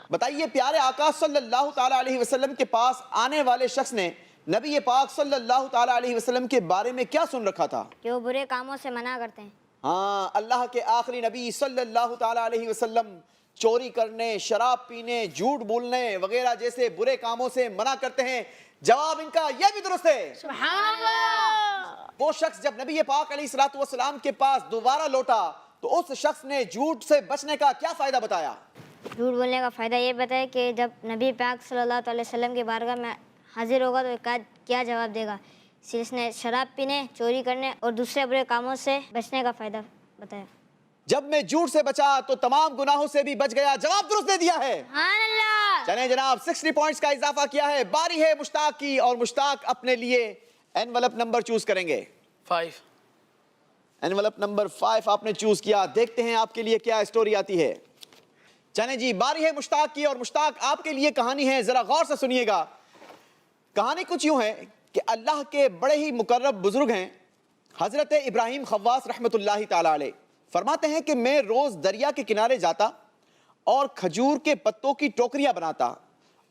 بتائیے پیارے آقا صلی اللہ تعالیٰ علیہ وسلم کے پاس آنے والے شخص نے نبی پاک صلی اللہ تعالیٰ علیہ وسلم کے بارے میں کیا سن رکھا تھا؟ کہ وہ برے کاموں سے منع کرتے ہیں. ہاں, اللہ کے آخری نبی صلی اللہ تعالیٰ علیہ وسلم چوری کرنے, شراب پینے, جھوٹ بولنے وغیرہ جیسے برے کاموں سے منع کرتے ہیں. جواب ان کا یہ بھی درست ہے. سبحان اللہ. وہ شخص جب نبی پاک علیہ الصلوۃ والسلام کے پاس دوبارہ لوٹا تو اس شخص نے جھوٹ سے بچنے کا کیا فائدہ بتایا؟ جھوٹ بولنے کا فائدہ یہ بتایا کہ جب نبی پاک صلی اللہ علیہ وسلم کی بارگاہ میں حاضر ہوگا تو کیا جواب دے گا. اس لیے اس نے شراب پینے, چوری کرنے اور دوسرے برے کاموں سے بچنے کا فائدہ بتایا. جب میں جھوٹ سے بچا تو تمام گناہوں سے بھی بچ گیا. جواب درست دے دیا ہے. سبحان اللہ. چلیں جناب, 60 پوائنٹس کا اضافہ کیا ہے. باری ہے مشتاق کی اور مشتاق اپنے لیے انویلپ نمبر چوز کریں گے. 5. انویلپ نمبر 5 آپ نے چوز کیا. دیکھتے ہیں آپ کے لیے کیا اسٹوری آتی ہے. چلیں جی, باری ہے مشتاق کی اور مشتاق آپ کے لیے کہانی ہے. ذرا غور سے سنیے گا. کہانی کچھ یوں ہے کہ اللہ کے بڑے ہی مقرب بزرگ ہیں حضرت ابراہیم خواص رحمۃ اللہ تعالیٰ علیہ. فرماتے ہیں کہ میں روز دریا کے کنارے جاتا اور کھجور کے پتوں کی ٹوکریاں بناتا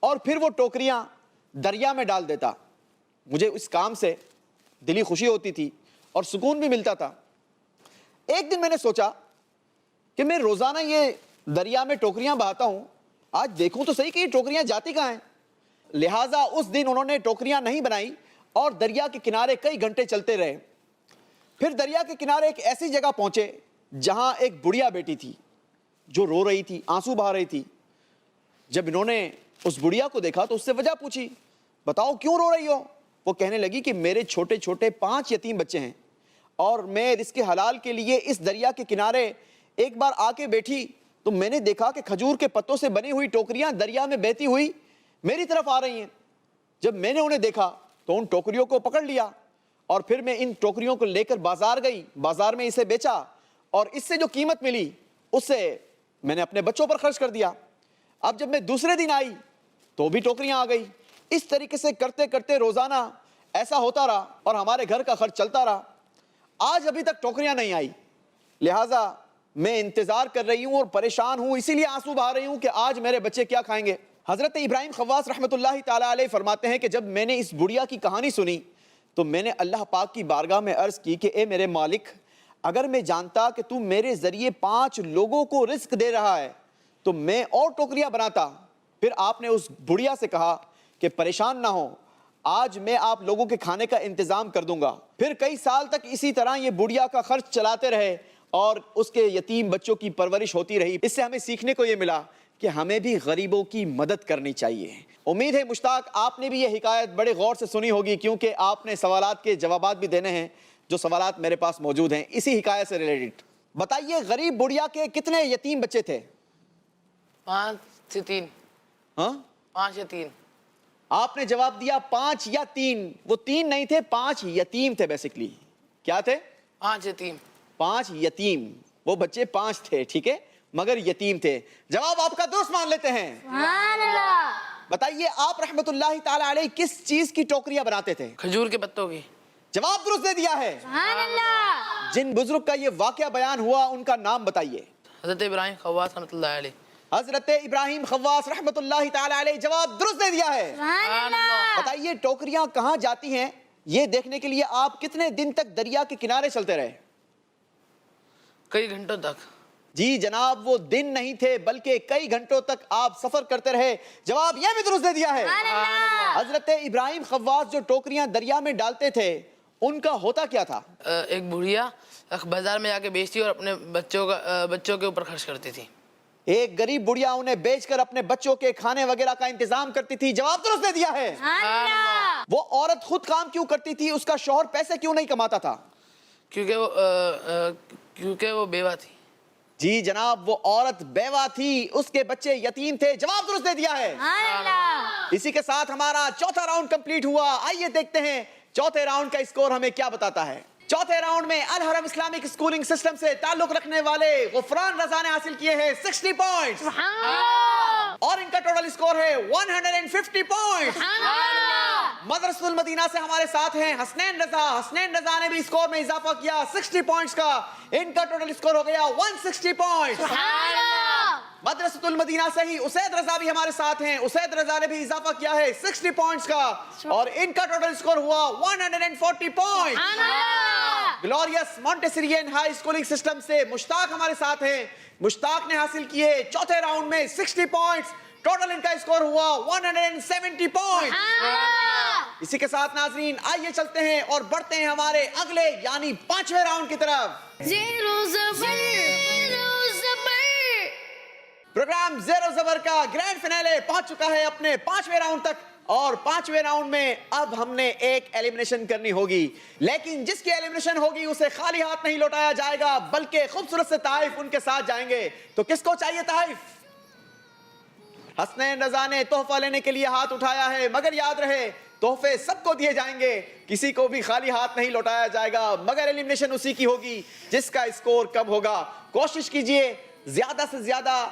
اور پھر وہ ٹوکریاں دریا میں ڈال دیتا. مجھے اس کام سے دلی خوشی ہوتی تھی اور سکون بھی ملتا تھا. ایک دن میں نے سوچا کہ میں روزانہ یہ دریا میں ٹوکریاں بہاتا ہوں, آج دیکھوں تو صحیح کہ یہ ٹوکریاں جاتی کہاں ہیں. لہٰذا اس دن انہوں نے ٹوکریاں نہیں بنائی اور دریا کے کنارے کئی گھنٹے چلتے رہے. پھر دریا کے کنارے ایک ایسی جگہ پہنچے جہاں ایک بڑھیا بیٹی تھی جو رو رہی تھی, آنسو بہا رہی تھی. جب انہوں نے اس بڑھیا کو دیکھا تو اس سے وجہ پوچھی, بتاؤ کیوں رو رہی ہو؟ وہ کہنے لگی کہ میرے چھوٹے چھوٹے 5 یتیم بچے ہیں اور میں رزق حلال کے لیے اس دریا کے کنارے ایک بار آ کے بیٹھی تو میں نے دیکھا کہ کھجور کے پتوں سے بنی ہوئی ٹوکریاں دریا میں بہتی ہوئی میری طرف آ رہی ہیں. جب میں نے انہیں دیکھا تو ان ٹوکریوں کو پکڑ لیا اور پھر میں ان ٹوکریوں کو لے کر بازار گئی, بازار میں اسے بیچا اور اس سے جو قیمت ملی اس سے میں نے اپنے بچوں پر خرچ کر دیا. اب جب میں دوسرے دن آئی تو بھی ٹوکریاں آ گئی. اس طریقے سے کرتے کرتے روزانہ ایسا ہوتا رہا اور ہمارے گھر کا خرچ چلتا رہا. آج ابھی تک ٹوکریاں نہیں آئی, لہٰذا میں انتظار کر رہی ہوں اور پریشان ہوں, اسی لیے آنسو بہا رہی ہوں کہ آج میرے بچے کیا کھائیں گے. حضرت ابراہیم خواص رحمۃ اللہ تعالیٰ علیہ فرماتے ہیں کہ جب میں نے اس بڑھیا کی کہانی سنی تو میں نے اللہ پاک کی بارگاہ میں عرض کی کہ اے میرے مالک, اگر میں جانتا کہ تو میرے ذریعے 5 لوگوں کو رزق دے رہا ہے تو میں اور ٹوکریاں بناتا. پھر آپ نے اس بڑھیا سے کہا کہ پریشان نہ ہو, آج میں آپ لوگوں کے کھانے کا انتظام کر دوں گا. پھر کئی سال تک اسی طرح یہ بڑھیا کا خرچ چلاتے رہے اور اس کے یتیم بچوں کی پرورش ہوتی رہی. اس سے ہمیں سیکھنے کو یہ ملا کہ ہمیں بھی غریبوں کی مدد کرنی چاہیے. امید ہے مشتاق آپ نے بھی یہ حکایت بڑے غور سے سنی ہوگی, کیونکہ آپ نے سوالات کے جوابات بھی دینے ہیں جو سوالات میرے پاس موجود ہیں اسی حکایت سے ریلیٹڈ. بتائیے غریب بڑھیا کے کتنے یتیم بچے تھے؟ 5 سے 3. ہاں 5 یا 3. آپ نے جواب دیا 5 یا 3. وہ 3 نہیں تھے, 5 یتیم تھے. بیسیکلی کیا تھے؟ 5 یتیم. 5 یتیم. وہ بچے 5 تھے, ٹھیک ہے, مگر یتیم تھے. جواب آپ کا درست مان لیتے ہیں. سبحان اللہ. بتائیے آپ رحمت اللہ تعالی علیہ کس چیز کی ٹوکریاں بناتے تھے؟ کھجور کے پتوں کی. جواب درست دے دیا ہے. سبحان اللہ. جن بزرگ کا یہ واقعہ بیان ہوا ان کا نام بتائیے. حضرت ابراہیم خواص رحمۃ اللہ علیہ. حضرت ابراہیم خواص رحمت اللہ تعالی علیہ. جواب درست دے دیا ہے. سبحان اللہ. بتائیے ٹوکریاں کہاں جاتی ہیں یہ دیکھنے کے لیے آپ کتنے دن تک دریا کے کنارے چلتے رہے؟ کئی گھنٹوں تک. جی جناب, وہ دن نہیں تھے بلکہ کئی گھنٹوں تک آپ سفر کرتے رہے. جواب یہ بھی درست دے دیا ہے. حضرت ابراہیم خواص جو ٹوکریاں دریا میں ڈالتے تھے ان کا ہوتا کیا تھا؟ ایک بڑھیا بازار میں جا کے بیچتی اور اپنے بچوں کے اوپر خرچ کرتی تھی. ایک غریب بڑھیا انہیں بیچ کر اپنے بچوں کے کھانے وغیرہ کا انتظام کرتی تھی. جواب درست دے دیا ہے. وہ عورت خود کام کیوں کرتی تھی, اس کا شوہر پیسے کیوں نہیں کماتا تھا؟ کیونکہ وہ بیوہ تھی. جی جناب, وہ عورت بیوہ تھی, اس کے بچے یتیم تھے. جواب درست دے دیا ہے. اسی کے ساتھ ہمارا چوتھا راؤنڈ کمپلیٹ ہوا. آئیے دیکھتے ہیں چوتھے راؤنڈ کا اسکور ہمیں کیا بتاتا ہے. چوتھے راؤنڈ میں الحرم اسلامک اسکولنگ سسٹم سے تعلق رکھنے والے غفران رضا نے حاصل کیے ہیں 60 پوائنٹس اور ان کا ٹوٹل اسکور ہے 150 پوائنٹس. مدرسۃ المدینہ سے ہمارے ساتھ ہیں حسنین رضا. حسنین رضا نے بھی اسکور میں اضافہ کیا 60 پوائنٹس کا. ان کا ٹوٹل اسکور ہو گیا 160 پوائنٹس. مدرسۃ المدینہ سے ہی اسید رضا بھی ہمارے ساتھ ہیں. اسید رضا نے بھی اضافہ کیا ہے 60 پوائنٹس کا اور ان کا ٹوٹل اسکور ہوا 140 points. Glorious Montessorian high schooling system سے مشتاق ہمارے ساتھ ہیں. مشتاق نے حاصل کیے چوتھے راؤنڈ میں 60 پوائنٹس. ٹوٹل ان کا اسکور ہوا 170 پوائنٹس. اسی کے ساتھ ناظرین آئیے چلتے ہیں اور بڑھتے ہیں ہمارے اگلے یعنی 5ویں راؤنڈ کی طرف. پروگرام زیرو زبر کا گرینڈ فینالے پہنچ چکا ہے اپنے 5ویں راؤنڈ تک اور 5ویں راؤنڈ میں اب ہم نے ایک ایلیمنیشن کرنی ہوگی. لیکن جس کی ایلیمنیشن ہوگی اسے خالی ہاتھ نہیں لوٹایا جائے گا بلکہ خوبصورت سے تحائف ان کے ساتھ جائیں گے. تو کس کو چاہیے تحائف؟ حسنین رضا نے تحفہ لینے کے لیے ہاتھ اٹھایا ہے, مگر یاد رہے تحفے سب کو دیے جائیں گے, کسی کو بھی خالی ہاتھ نہیں لوٹایا جائے گا, مگر ایلیمنیشن اسی کی ہوگی جس کا اسکور کم ہوگا. کوشش کیجئے زیادہ سے زیادہ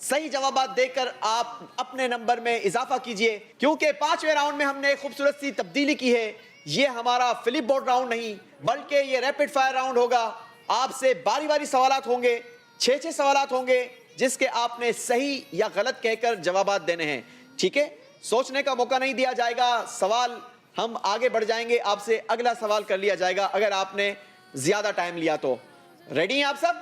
صحیح جوابات دے کر آپ اپنے نمبر میں اضافہ کیجئے, کیونکہ 5ویں راؤنڈ میں ہم نے ایک خوبصورت سی تبدیلی کی ہے. یہ ہمارا فلپ بورڈ راؤنڈ نہیں بلکہ یہ ریپڈ فائر راؤنڈ ہوگا. آپ سے باری باری سوالات ہوں گے, 6 سوالات ہوں گے جس کے آپ نے صحیح یا غلط کہہ کر جوابات دینے ہیں. ٹھیک ہے, سوچنے کا موقع نہیں دیا جائے گا. سوال ہم آگے بڑھ جائیں گے, آپ سے اگلا سوال کر لیا جائے گا اگر آپ نے زیادہ ٹائم لیا تو. ریڈی ہیں آپ سب؟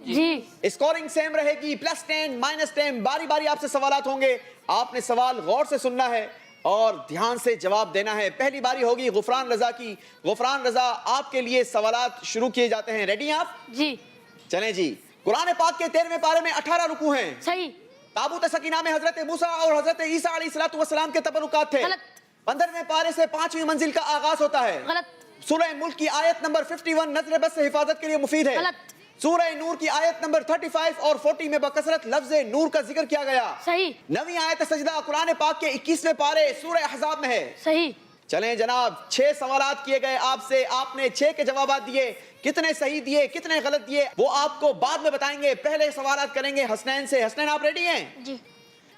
جی. اسکورنگ سیم رہے گی, +10 -10, باری باری آپ سے سوالات ہوں گے. آپ نے سوال غور سے سننا ہے اور دھیان سے جواب دینا ہے. پہلی باری ہوگی غفران رضا کی. غفران رضا, آپ کے لیے سوالات شروع کیے جاتے ہیں. ریڈی ہیں آپ؟ جی. چلیں جی. قرآن پاک کے 13ویں پارے میں 18 رکوع ہیں. صحیح. تابوت سکینہ میں حضرت موسیٰ اور حضرت عیسیٰ علیہ السلام کے تبرکات تھے. غلط. 15ویں پارے سے 5ویں منزل کا آغاز ہوتا ہے. غلط. سورہ ملک کی آیت نمبر 51 نظر بد سے حفاظت کے لیے مفید ہے. غلط. سورہ نور کی آیت نمبر 35 اور 40 میں بکثرت لفظ نور کا ذکر کیا گیا. صحیح. 9ویں آیت سجدہ قرآن پاک کے 21ویں پارے سورہ احزاب میں ہے. صحیح. چلیں جناب, 6 سوالات کیے گئے آپ سے, آپ نے 6 کے جوابات دیے. کتنے صحیح دیے, کتنے غلط دیے, وہ آپ کو بعد میں بتائیں گے. پہلے سوالات کریں گے حسنین سے. حسنین, آپ ریڈی ہیں؟ جی.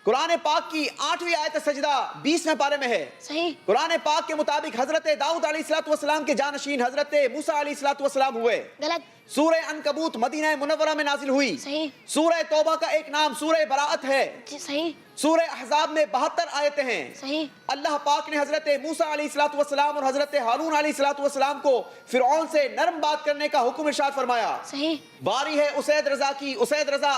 قرآن پاک کی 8ویں آیت سجدہ 20ویں پارے میں ہے. صحیح. قرآن پاک کے مطابق حضرت داؤد علیہ السلام کے جانشین حضرت موسیٰ علیہ السلام ہوئے. غلط. سورہ عنکبوت مدینہ منورہ میں نازل ہوئی. صحیح. سورہ توبہ کا ایک نام سورہ براءت ہے. جی. صحیح. سورہ احزاب میں 72 آیتیں ہیں. صحیح. اللہ پاک نے حضرت موسیٰ علیہ السلام اور حضرت ہارون علیہ السلام کو فرعون سے نرم بات کرنے کا حکم ارشاد فرمایا. صحیح. باری ہے اسید رضا کی. اسید رضا,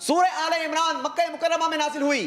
سورہ آل عمران مکہ مکرمہ میں نازل ہوئی.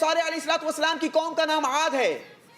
صالح علیہ السلام کی قوم کا نام عاد ہے.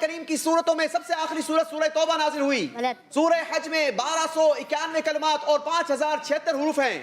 کریم کی سورتوں میں سب سے آخری سورت سورہ توبہ نازل ہوئی. غلط. سورہ حج میں 1291 کلمات اور 5076 حروف ہیں.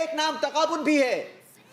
ایک نام تغابن بھی ہے.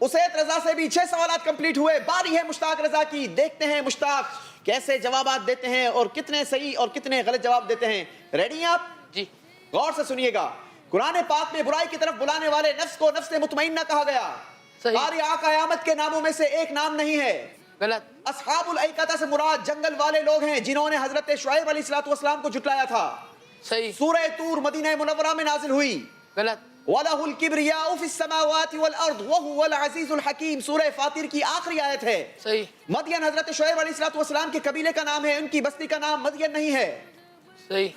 اسید رضا سے بھی 6 سوالات کمپلیٹ ہوئے. باری ہے مشتاق رضا کی. دیکھتے ہیں مشتاق کیسے جوابات دیتے ہیں اور کتنے صحیح اور کتنے غلط جواب دیتے ہیں. ریڈی ہیں آپ؟ جی. غور سے سنیے گا. قرآن پاک میں برائی کی طرف بلانے والے نفس کو نفس مطمئنہ کہا گیا. صحیح. قاریہ قیامت کے ناموں میں سے ایک نام نہیں ہے. غلط. اصحاب الایکہ سے مراد جنگل والے لوگ ہیں جنہوں نے حضرت شعیب علیہ السلام کو جھٹلایا تھا. صحیح. سورہ طور مدینہ منورہ میں نازل ہوئی. غلط. وَلَهُ الْكِبْرِيَاءُ فِي السَّمَاوَاتِ وَالْأَرْضِ وَهُوَ الْعَزِيزُ الْحَكِيمُ. سورہ فاطر کی آخری آیت ہے. صحیح. مدین حضرت شعیب علیہ السلام کے قبیلے کا نام ہے, ان کی بستی کا نام مدین نہیں ہے. صحیح.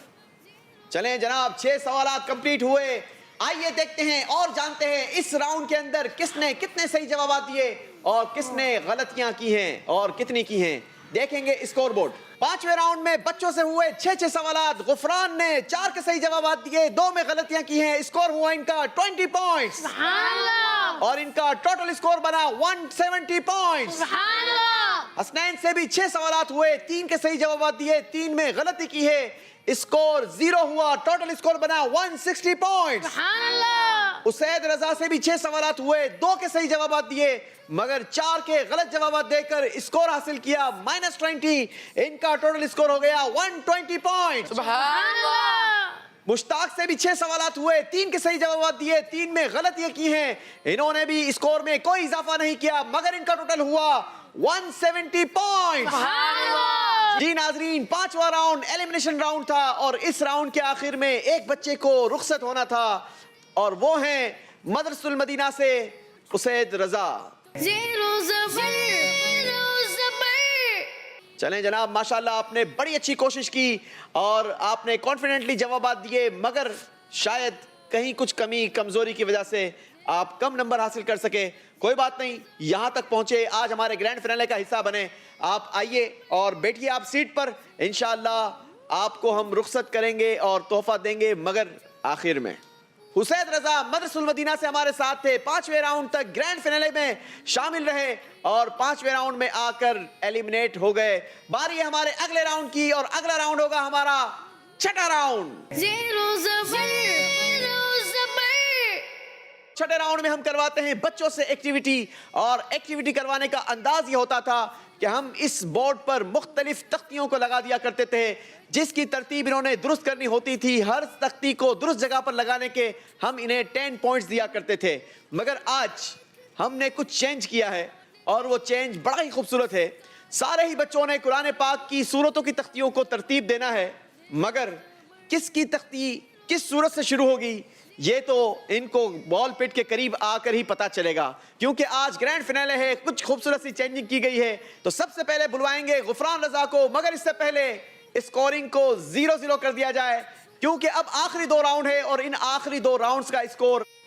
چلیں جناب, 6 سوالات کمپلیٹ ہوئے. آئیے دیکھتے ہیں اور جانتے ہیں اس راؤنڈ کے اندر کس نے کتنے صحیح جوابات دیے اور کس نے غلطیاں کی ہیں اور کتنی کی ہیں. دیکھیں گے اسکور بورڈ. 5ویں راؤنڈ میں بچوں سے ہوئے 6 سوالات. غفران نے 4 کے صحیح جوابات دیے, 2 میں غلطیاں کی ہیں. اسکور ہوا ان کا 20 پوائنٹس سبحان اللہ. اور ان کا ٹوٹل اسکور بنا 170 پوائنٹس. سبحان اللہ. حسنین سے بھی 6 سوالات ہوئے, 3 کے صحیح جوابات دیے, 3 میں غلطی کی ہے. اسکور 0 ہوا, ٹوٹل اسکور بنا 160 پوائنٹس. سبحان اللہ. اسید رضا سے بھی 6 سوالات ہوئے, 2 کے صحیح جوابات دیے مگر 4 کے غلط جوابات دے کر اسکور حاصل کیا -20. ان کا ٹوٹل اسکور ہو گیا 120 پوائنٹس. سبحان اللہ. مشتاق سے بھی 6 سوالات ہوئے, 3 کے صحیح جوابات دیے, 3 میں غلطیاں کی ہیں. انہوں نے بھی اسکور میں کوئی اضافہ نہیں کیا مگر ان کا ٹوٹل ہوا 170 پوائنٹس. سبحان اللہ. جی ناظرین, 5واں راؤنڈ ایلیمنیشن راؤنڈ تھا اور اس راؤنڈ کے آخر میں ایک بچے کو رخصت ہونا تھا اور وہ ہیں مدرسۃ المدینہ سے اسید رضا. چلیں جناب, ماشاءاللہ آپ نے بڑی اچھی کوشش کی اور آپ نے کانفیڈنٹلی جوابات دیے مگر شاید کہیں کچھ کمی کمزوری کی وجہ سے آپ کم نمبر حاصل کر سکے. کوئی بات نہیں, یہاں تک پہنچے, آج ہمارے گرینڈ فنالے کا حصہ بنے. آپ آئیے اور بیٹھیے آپ سیٹ پر. انشاءاللہ آپ کو ہم رخصت کریں گے اور تحفہ دیں گے مگر آخر میں. اسید رضا مدرسۃ المدینہ سے ہمارے ساتھ تھے, 5ویں راؤنڈ تک گرینڈ فنالے میں شامل رہے اور 5ویں راؤنڈ میں آ کر ایلیمنیٹ ہو گئے. باری ہے ہمارے اگلے راؤنڈ کی اور اگلا راؤنڈ ہوگا ہمارا 6واں راؤنڈ. 6 راؤنڈ میں ہم کرواتے ہیں بچوں سے ایکٹیویٹی اور ایکٹیویٹی کروانے کا انداز یہ ہوتا تھا کہ ہم اس بورڈ پر مختلف تختیوں کو لگا دیا کرتے تھے جس کی ترتیب انہوں نے درست کرنی ہوتی تھی. ہر تختی کو درست جگہ پر لگانے کے ہم انہیں 10 پوائنٹس دیا کرتے تھے. مگر آج ہم نے کچھ چینج کیا ہے اور وہ چینج بڑا ہی خوبصورت ہے. سارے ہی بچوں نے قرآن پاک کی سورتوں کی تختیوں کو ترتیب دینا ہے مگر کس کی تختی کس سورت سے شروع ہوگی یہ تو ان کو بال پٹ کے قریب آ کر ہی پتا چلے گا کیونکہ آج گرینڈ فنالے ہے. کچھ خوبصورت سی چینجنگ کی گئی ہے تو سب سے پہلے بلوائیں گے غفران رضا کو مگر اس سے پہلے اسکورنگ کو 0-0 کر دیا جائے کیونکہ اب آخری 2 راؤنڈ ہے اور ان آخری 2 راؤنڈز کا اسکور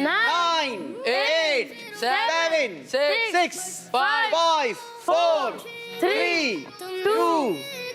9 8 7 6 5 4 3 2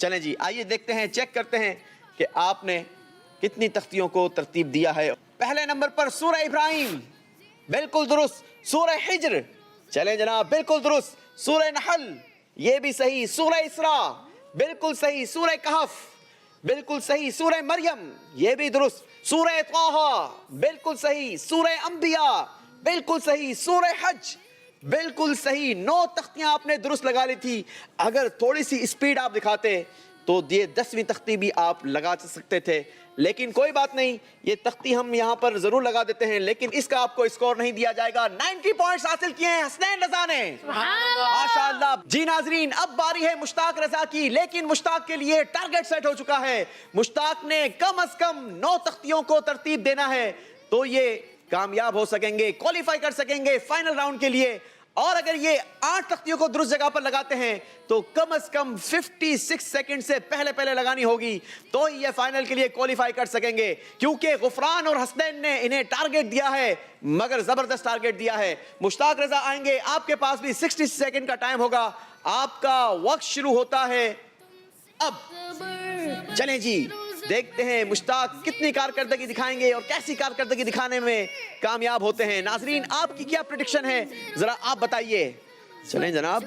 چلیں جی آئیے دیکھتے ہیں چیک کرتے ہیں کہ آپ نے کتنی تختیوں کو ترتیب دیا ہے. پہلے نمبر پر سورہ ابراہیم بالکل درست. سورہ حجر چلیں جناب بالکل درست. سورہ نحل یہ بھی صحیح. سورہ اسراء بالکل صحیح. سورہ کہف بالکل صحیح. سورہ مریم یہ بھی درست. سورہ طٰہٰ بالکل صحیح. سورہ انبیاء بالکل صحیح. سورہ حج بالکل صحیح. 9 تختیاں آپ نے درست لگا لی تھی. اگر تھوڑی سی اسپیڈ آپ دکھاتے تو یہ 10ویں تختی بھی آپ لگا سکتے تھے, لیکن کوئی بات نہیں, یہ تختی ہم یہاں پر ضرور لگا دیتے ہیں, لیکن اس کا آپ کو اسکور نہیں دیا جائے گا. 90 پوائنٹس حاصل کیے ہیں حسنین رضا نے, ماشاءاللہ. جی ناظرین اب باری ہے مشتاق رضا کی, لیکن مشتاق کے لیے ٹارگٹ سیٹ ہو چکا ہے. مشتاق نے کم از کم 9 تختیوں کو ترتیب دینا ہے تو یہ کامیاب ہو سکیں گے, کوالیفائی کر سکیں گے فائنل راؤنڈ کے لیے. اور اگر یہ 8 تختیوں کو درست جگہ پر لگاتے ہیں تو کم از کم 56 سیکنڈ سے پہلے لگانی ہوگی تو یہ فائنل کے لیے کوالیفائی کر سکیں گے, کیونکہ غفران اور حسنین نے انہیں ٹارگٹ دیا ہے, مگر زبردست ٹارگٹ دیا ہے. مشتاق رضا آئیں گے, آپ کے پاس بھی 60 سیکنڈ کا ٹائم ہوگا. آپ کا وقت شروع ہوتا ہے اب. چلیں جی دیکھتے ہیں مشتاق کتنی کارکردگی دکھائیں گے اور کیسی کارکردگی دکھانے میں کامیاب ہوتے ہیں. ناظرین آپ کی کیا پریڈکشن ہے ذرا آپ بتائیے. چلیں جناب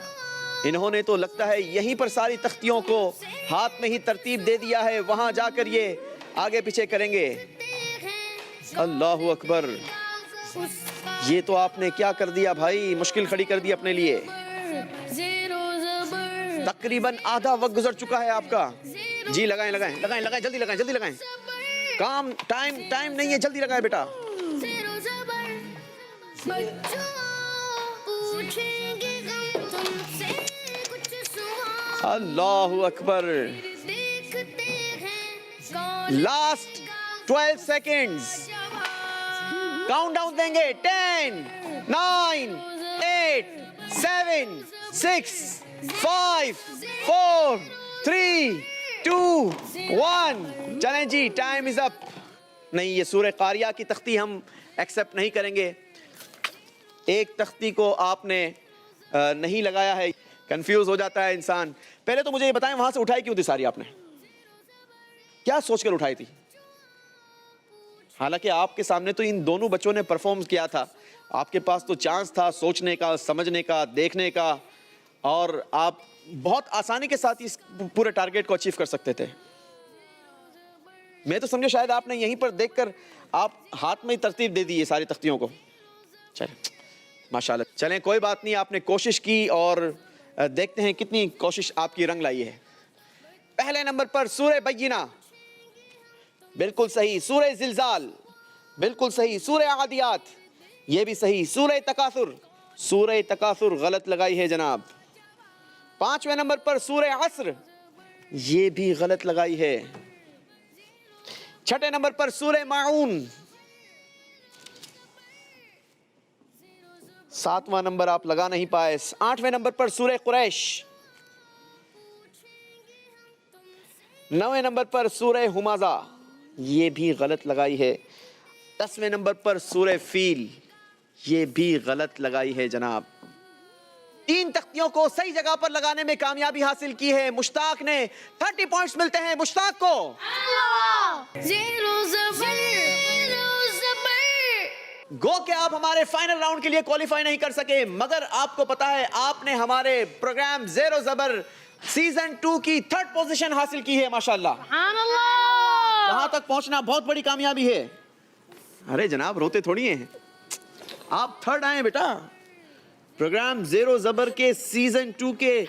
انہوں نے تو لگتا ہے یہیں پر ساری تختیوں کو ہاتھ میں ہی ترتیب دے دیا ہے, وہاں جا کر یہ آگے پیچھے کریں گے. اللہ اکبر, یہ تو آپ نے کیا کر دیا بھائی, مشکل کھڑی کر دی اپنے لیے. تقریباً آدھا وقت گزر چکا ہے آپ کا. جی لگائیں جلدی لگائیں. کام ٹائم نہیں ہے, جلدی لگائیں بیٹا. اللہ اکبر. Last 12 seconds. کاؤنٹ ڈاؤن دیں گے. 10 9 8 7 6 5 4 3 2 1. چلیں جی ٹائم از اپ. نہیں یہ سورہ قاریہ کی تختی ہم ایکسپٹ نہیں کریں گے. ایک تختی کو آپ نے نہیں لگایا ہے, کنفیوز ہو جاتا ہے انسان. پہلے تو مجھے یہ بتائیں وہاں سے اٹھائی کیوں تھی ساری, آپ نے کیا سوچ کر اٹھائی تھی؟ حالانکہ آپ کے سامنے تو ان دونوں بچوں نے پرفارم کیا تھا, آپ کے پاس تو چانس تھا سوچنے کا, سمجھنے کا, دیکھنے کا, اور آپ بہت آسانی کے ساتھ اس پورے ٹارگٹ کو اچیو کر سکتے تھے. میں تو سمجھے شاید آپ نے یہیں پر دیکھ کر آپ ہاتھ میں ہی ترتیب دے دی یہ ساری تختیوں کو. چلیں ماشاءاللہ, چلیں کوئی بات نہیں, آپ نے کوشش کی اور دیکھتے ہیں کتنی کوشش آپ کی رنگ لائی ہے. پہلے نمبر پر سورہ بینہ بالکل صحیح. سورہ زلزال بالکل صحیح. سورہ عادیات یہ بھی صحیح. سورہ تکاثر غلط لگائی ہے جناب. 5ویں نمبر پر سورہ عصر یہ بھی غلط لگائی ہے. 6 نمبر پر سورہ ماعون. 7واں نمبر آپ لگا نہیں پائے. 8ویں نمبر پر سورہ قریش. 9ویں نمبر پر سورہ ہمازہ یہ بھی غلط لگائی ہے. 10ویں نمبر پر سورہ فیل یہ بھی غلط لگائی ہے جناب. 3 تختیوں کو صحیح جگہ پر لگانے میں کامیابی حاصل کی ہے. مشتاق نے 30 پوائنٹس ملتے ہیں مشتاق کو. گو کہ آپ ہمارے فائنل راؤنڈ کے لیے کوالیفائی نہیں کر سکے, مگر آپ کو پتا ہے آپ نے ہمارے پروگرام زیرو زبر سیزن 2 کی 3rd پوزیشن حاصل کی ہے. ماشاءاللہ وہاں تک پہنچنا بہت بڑی کامیابی ہے. ارے جناب روتے تھوڑی ہیں, آپ 3rd آئے بیٹا. پروگرام زیرو زبر کے سیزن 2 کے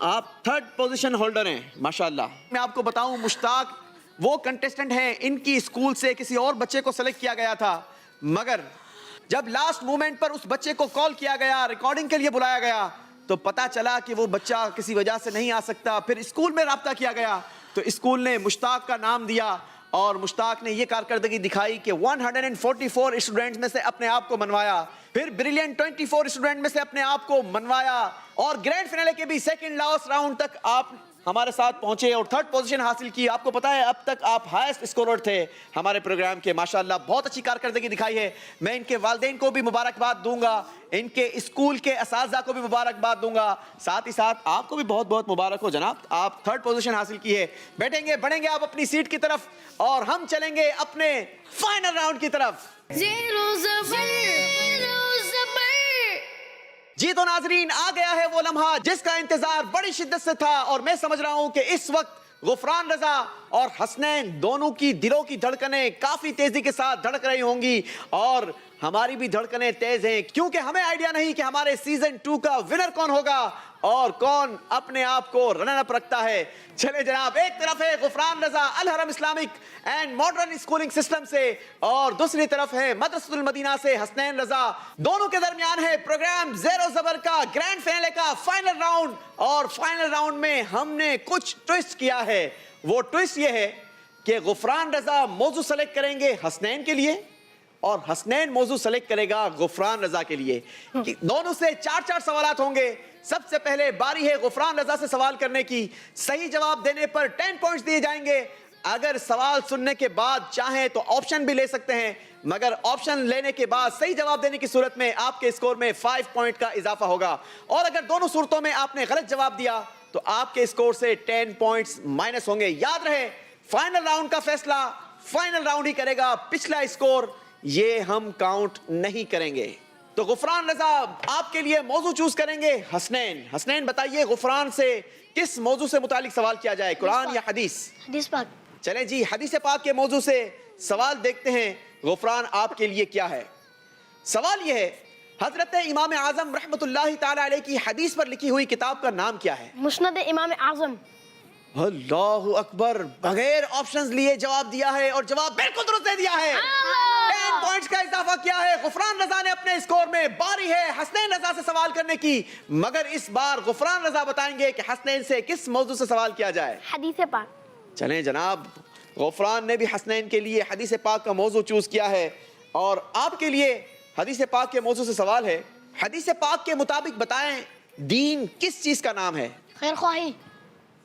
آپ 3rd پوزیشن ہولڈر ہیں ماشاءاللہ. میں آپ کو بتاؤں مشتاق وہ کنٹیسٹنٹ ہیں, ان کی اسکول سے کسی اور بچے کو سلیکٹ کیا گیا تھا, مگر جب لاسٹ مومنٹ پر اس بچے کو کال کیا گیا, ریکارڈنگ کے لیے بلایا گیا, تو پتا چلا کہ وہ بچہ کسی وجہ سے نہیں آ سکتا. پھر اسکول میں رابطہ کیا گیا تو اسکول نے مشتاق کا نام دیا اور مشتاق نے یہ کارکردگی دکھائی کہ 144 اسٹوڈنٹس میں سے اپنے آپ کو منوایا, پھر بریلینٹ 24 اسٹوڈنٹ میں سے اپنے آپ کو منوایا, اور گرینڈ فنالے کے بھی سیکنڈ لاسٹ راؤنڈ تک آپ ہمارے ساتھ پہنچے اور تھرڈ پوزیشن حاصل کی. آپ کو پتا ہے اب تک آپ ہائیسٹ اسکورر تھے ہمارے پروگرام کے. ماشاءاللہ بہت اچھی کارکردگی دکھائی ہے. میں ان کے والدین کو بھی مبارکباد دوں گا, ان کے اسکول کے اساتذہ کو بھی مبارکباد دوں گا, ساتھ ہی ساتھ آپ کو بھی بہت بہت مبارک ہو جناب, آپ تھرڈ پوزیشن حاصل کی ہے. بیٹھیں گے, بڑھیں گے آپ اپنی سیٹ کی طرف اور ہم چلیں گے اپنے فائنل راؤنڈ کی طرف. جی تو ناظرین, آ گیا ہے وہ لمحہ جس کا انتظار بڑی شدت سے تھا, اور میں سمجھ رہا ہوں کہ اس وقت غفران رضا اور حسنین دونوں کی دلوں کی دھڑکنیں کافی تیزی کے ساتھ دھڑک رہی ہوں گی, اور ہماری بھی دھڑکنیں تیز ہیں, کیونکہ ہمیں آئیڈیا نہیں کہ ہمارے سیزن 2 کا ونر کون ہوگا اور کون اپنے آپ کو رنر اپ رکھتا ہے. چلے جناب, ایک طرف ہے Ghufran Raza Alharam Islamic and modern schooling system سے, اور دوسری طرف ہے مدرسۃ المدینہ سے حسنین رضا. دونوں کے درمیان ہے پروگرام زیرو زبر کا گرینڈ فائنل کا فائنل راؤنڈ, اور فائنل راؤنڈ میں ہم نے کچھ ٹویسٹ کیا ہے. وہ ٹویسٹ یہ ہے کہ غفران رضا موضوع سلیکٹ کریں گے حسنین کے لیے, اور حسنین موضوع سلیکٹ کرے گا غفران رضا کے لیے. دونوں سے 4 سوالات ہوں گے. سب سے پہلے باری ہے غفران رضا سے سوال کرنے کی. صحیح جواب دینے پر 10 پوائنٹس دیے جائیں گے. اگر سوال سننے کے بعد چاہیں تو آپشن بھی لے سکتے ہیں, مگر آپشن لینے کے بعد صحیح جواب دینے کی صورت میں آپ کے اسکور میں 5 پوائنٹ کا اضافہ ہوگا, اور اگر دونوں صورتوں میں آپ نے غلط جواب دیا تو آپ کے اسکور سے 10 پوائنٹس مائنس ہوں گے. یاد رہے, فائنل راؤنڈ کا فیصلہ فائنل راؤنڈ ہی کرے گا. پچھلا اسکور یہ ہم کاؤنٹ نہیں کریں گے. تو غفران رضا آپ کے لیے موضوع چوز کریں گے حسنین. حسنین بتائیے غفران سے کس موضوع سے متعلق سوال کیا جائے, قرآن یا حدیث؟ حدیث پاک. چلیں جی, حدیث پاک کے موضوع سے سوال دیکھتے ہیں غفران آپ کے لیے کیا ہے. سوال یہ ہے, حضرت امام اعظم رحمت اللہ تعالی علیہ کی حدیث پر لکھی ہوئی کتاب کا نام کیا ہے؟ مسند امام اعظم. اللہ اکبر, بغیر آپشنز لیے جواب دیا ہے, اور جواب بالکل درست دے دیا ہے. 10 پوائنٹس کا اضافہ کیا ہے غفران رضا نے اپنے اسکور میں. باری ہے حسنین رضا سے سوال کرنے کی, مگر اس بار غفران رضا بتائیں گے کہ حسنین سے کس موضوع سے سوال کیا جائے. حدیث پاک. چلیں جناب, غفران نے بھی حسنین کے لیے حدیث پاک کا موضوع چوز کیا ہے, اور آپ کے لیے حدیث پاک کے موضوع سے سوال ہے. حدیث پاک کے مطابق بتائیں دین کس چیز کا نام ہے؟ خیر خواہی.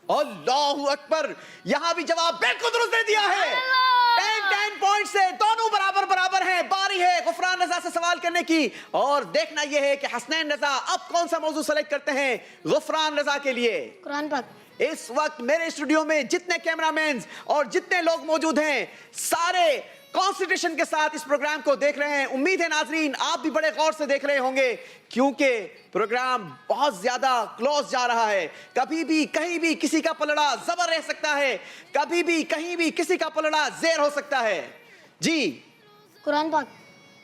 اللہ اکبر, یہاں بھی جواب بالکل درست دے دیا ہے. 10 پوائنٹ سے دونوں برابر ہیں. باری ہے غفران رضا سے سوال کرنے کی, اور دیکھنا یہ ہے کہ حسنین رضا اب کون سا موضوع سلیکٹ کرتے ہیں غفران رضا کے لیے. قرآن پاک. اس وقت میرے اسٹوڈیو میں جتنے کیمرہ مینز اور جتنے لوگ موجود ہیں, سارے کانسنٹریشن کے ساتھ اس پروگرام کو دیکھ رہے ہیں. امید ہے ناظرین آپ بھی بڑے غور سے دیکھ رہے ہوں گے, کیونکہ پروگرام بہت زیادہ کلوز جا رہا ہے. کبھی بھی کہیں بھی کسی کا پلڑا زبر رہ سکتا ہے, کبھی بھی کہیں بھی کسی کا پلڑا زیر ہو سکتا ہے. جی, قرآن پاک.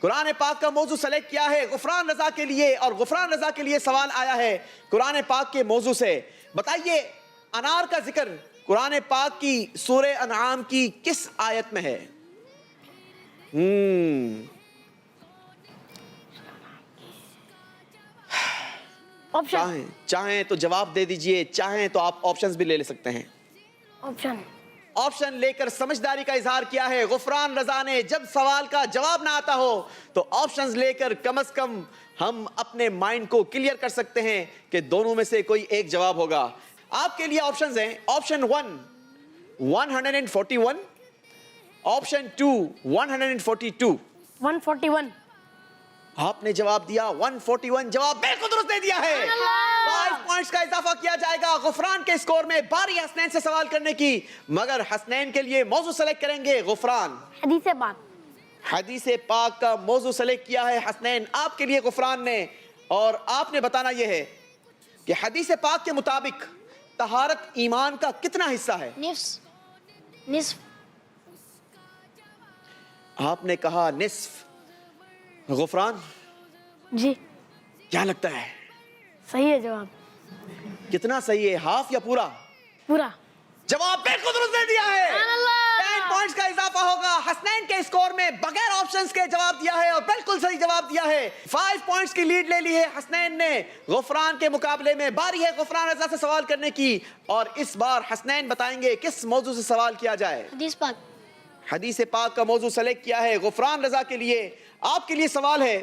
قرآن پاک کا موضوع سلیکٹ کیا ہے غفران رضا کے لیے, اور غفران رضا کے لیے سوال آیا ہے قرآن پاک کے موضوع سے. بتائیے انار کا ذکر قرآن پاک کی سورہ انعام کی کس آیت میں ہے؟ چاہیں تو جواب دے دیجئے, چاہیں تو آپ آپشنز بھی لے سکتے ہیں. آپشن لے کر سمجھداری کا اظہار کیا ہے غفران رضا نے. جب سوال کا جواب نہ آتا ہو تو آپشنز لے کر کم از کم ہم اپنے مائنڈ کو کلیئر کر سکتے ہیں کہ دونوں میں سے کوئی ایک جواب ہوگا. آپ کے لیے آپشنز ہیں. Option 1 141, option 2 142. 141. آپ نے جواب دیا 141, جواب بالکل درست دے دیا ہے. 5 پوائنٹس کا اضافہ کیا جائے گا غفران کے اسکور میں. باری حسنین سے سوال کرنے کی, مگر حسنین کے لیے موضوع سلیکٹ کریں گے غفران. حدیث پاک. حدیث پاک کا موضوع سلیکٹ کیا ہے حسنین آپ کے لیے غفران نے, اور آپ نے بتانا یہ ہے کہ حدیث پاک کے مطابق طہارت ایمان کا کتنا حصہ ہے؟ نصف. آپ نے کہا نصف. غفران جی, کیا لگتا ہے صحیح ہے جواب. کتنا صحیح ہے, ہاف یا پورا؟ پورا. جواب بالکل درست دے دیا ہے. 10 پوائنٹس کا اضافہ ہوگا حسنین کے اسکور میں. بغیر آپشنز کے جواب دیا ہے اور بالکل صحیح جواب دیا ہے. 5 پوائنٹس کی لیڈ لے لی ہے حسنین نے غفران کے مقابلے میں. باری ہے غفران رضا سے سوال کرنے کی, اور اس بار حسنین بتائیں گے کس موضوع سے سوال کیا جائے. حدیث پاک. حدیث پاک کا موضوع سلیکٹ کیا ہے غفران رضا کے لیے. آپ کے لیے سوال ہے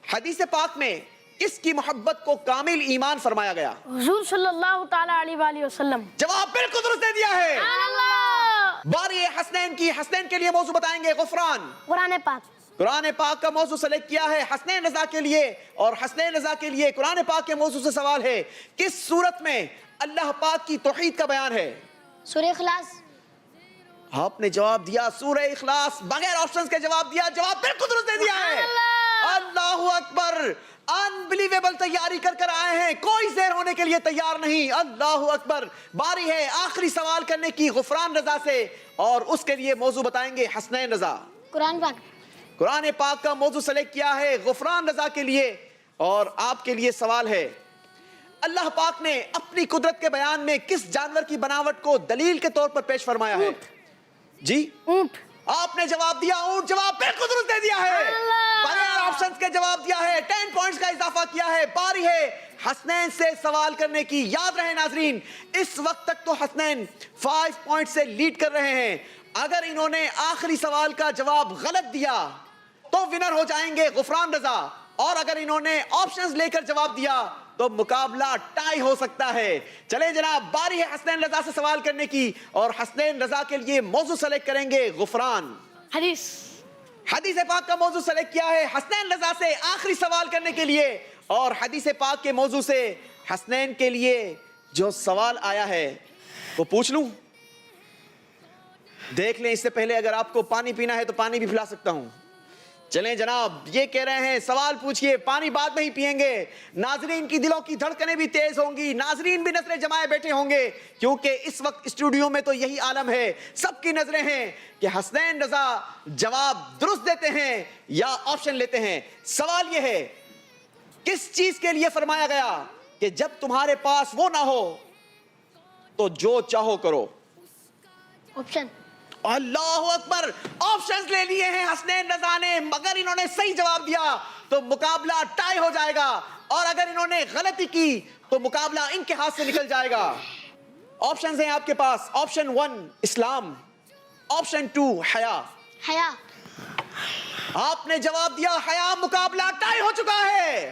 حدیث پاک میں کس کی محبت کو کامل ایمان فرمایا گیا؟ حضور صلی اللہ تعالیٰ علیہ وآلہ وسلم. جواب بالکل درست دے دیا ہے. سبحان اللہ. باری حسنین کی. حسنین کے لیے موضوع بتائیں گے غفران. قرآن پاک. قرآن پاک کا موضوع سلیکٹ کیا ہے حسنین رضا کے لیے, اور حسنین رضا کے لیے قرآن پاک کے موضوع سے سوال ہے, کس سورت میں اللہ پاک کی توحید کا بیان ہے؟ سورہ اخلاص. آپ نے جواب دیا سورہ اخلاص, بغیر آپشنز کے جواب دیا. جواب بالکل درست دے دیا ہے. اللہ اکبر. انبلیویبل تیاری کر کر آئے ہیں, کوئی زیر ہونے کے لیے تیار نہیں. اللہ اکبر. باری ہے آخری سوال کرنے کی غفران رضا سے, اور اس کے لیے موضوع بتائیں گے حسنین رضا. قرآن پاک. قرآن پاک کا موضوع سلیکٹ کیا ہے غفران رضا کے لیے, اور آپ کے لیے سوال ہے, اللہ پاک نے اپنی قدرت کے بیان میں کس جانور کی بناوٹ کو دلیل کے طور پر پیش فرمایا ہے؟ جی اونٹ. آپ نے جواب دیا اونٹ. جواب بالکل درست دے دیا ہے, بغیر آپشنز کے جواب دیا ہے. 10 پوائنٹس کا اضافہ کیا ہے. باری ہے حسنین سے سوال کرنے کی. یاد رہے ناظرین, اس وقت تک تو حسنین 5 پوائنٹ سے لیڈ کر رہے ہیں. اگر انہوں نے آخری سوال کا جواب غلط دیا تو ونر ہو جائیں گے غفران رضا, اور اگر انہوں نے آپشنز لے کر جواب دیا تو مقابلہ ٹائی ہو سکتا ہے. چلیں جناب, باری ہے حسنین رضا سے سوال کرنے کی, اور حسنین رضا کے لیے موضوع سلیکٹ کریں گے غفران. حدیث. حدیث پاک کا موضوع سلیکٹ کیا ہے حسنین رضا سے آخری سوال کرنے کے لیے, اور حدیث پاک کے موضوع سے حسنین کے لیے جو سوال آیا ہے وہ پوچھ لوں؟ دیکھ لیں, اس سے پہلے اگر آپ کو پانی پینا ہے تو پانی بھی پلا سکتا ہوں. چلیں جناب, یہ کہہ رہے ہیں سوال پوچھئے, پانی بعد میں ہی پیئیں گے. ناظرین کی دلوں کی دھڑکنیں بھی تیز ہوں گی, ناظرین بھی نظریں جمائے بیٹھے ہوں گے, کیونکہ اس وقت اسٹوڈیو میں تو یہی عالم ہے, سب کی نظریں ہیں کہ حسنین رضا جواب درست دیتے ہیں یا آپشن لیتے ہیں. سوال یہ ہے, کس چیز کے لیے فرمایا گیا کہ جب تمہارے پاس وہ نہ ہو تو جو چاہو کرو؟ آپشن. اللہ اکبر. آپشنز لے لیے ہیں حسنین رضا نے. اگر انہوں نے صحیح جواب دیا تو مقابلہ ٹائی ہو جائے گا, اور اگر انہوں نے غلطی کی تو مقابلہ ان کے ہاتھ سے نکل جائے گا. آپشنز ہیں آپ کے پاس. آپشن 1 اسلام, آپشن 2 حیا. حیا. آپ نے جواب دیا حیا. مقابلہ ٹائی ہو چکا ہے.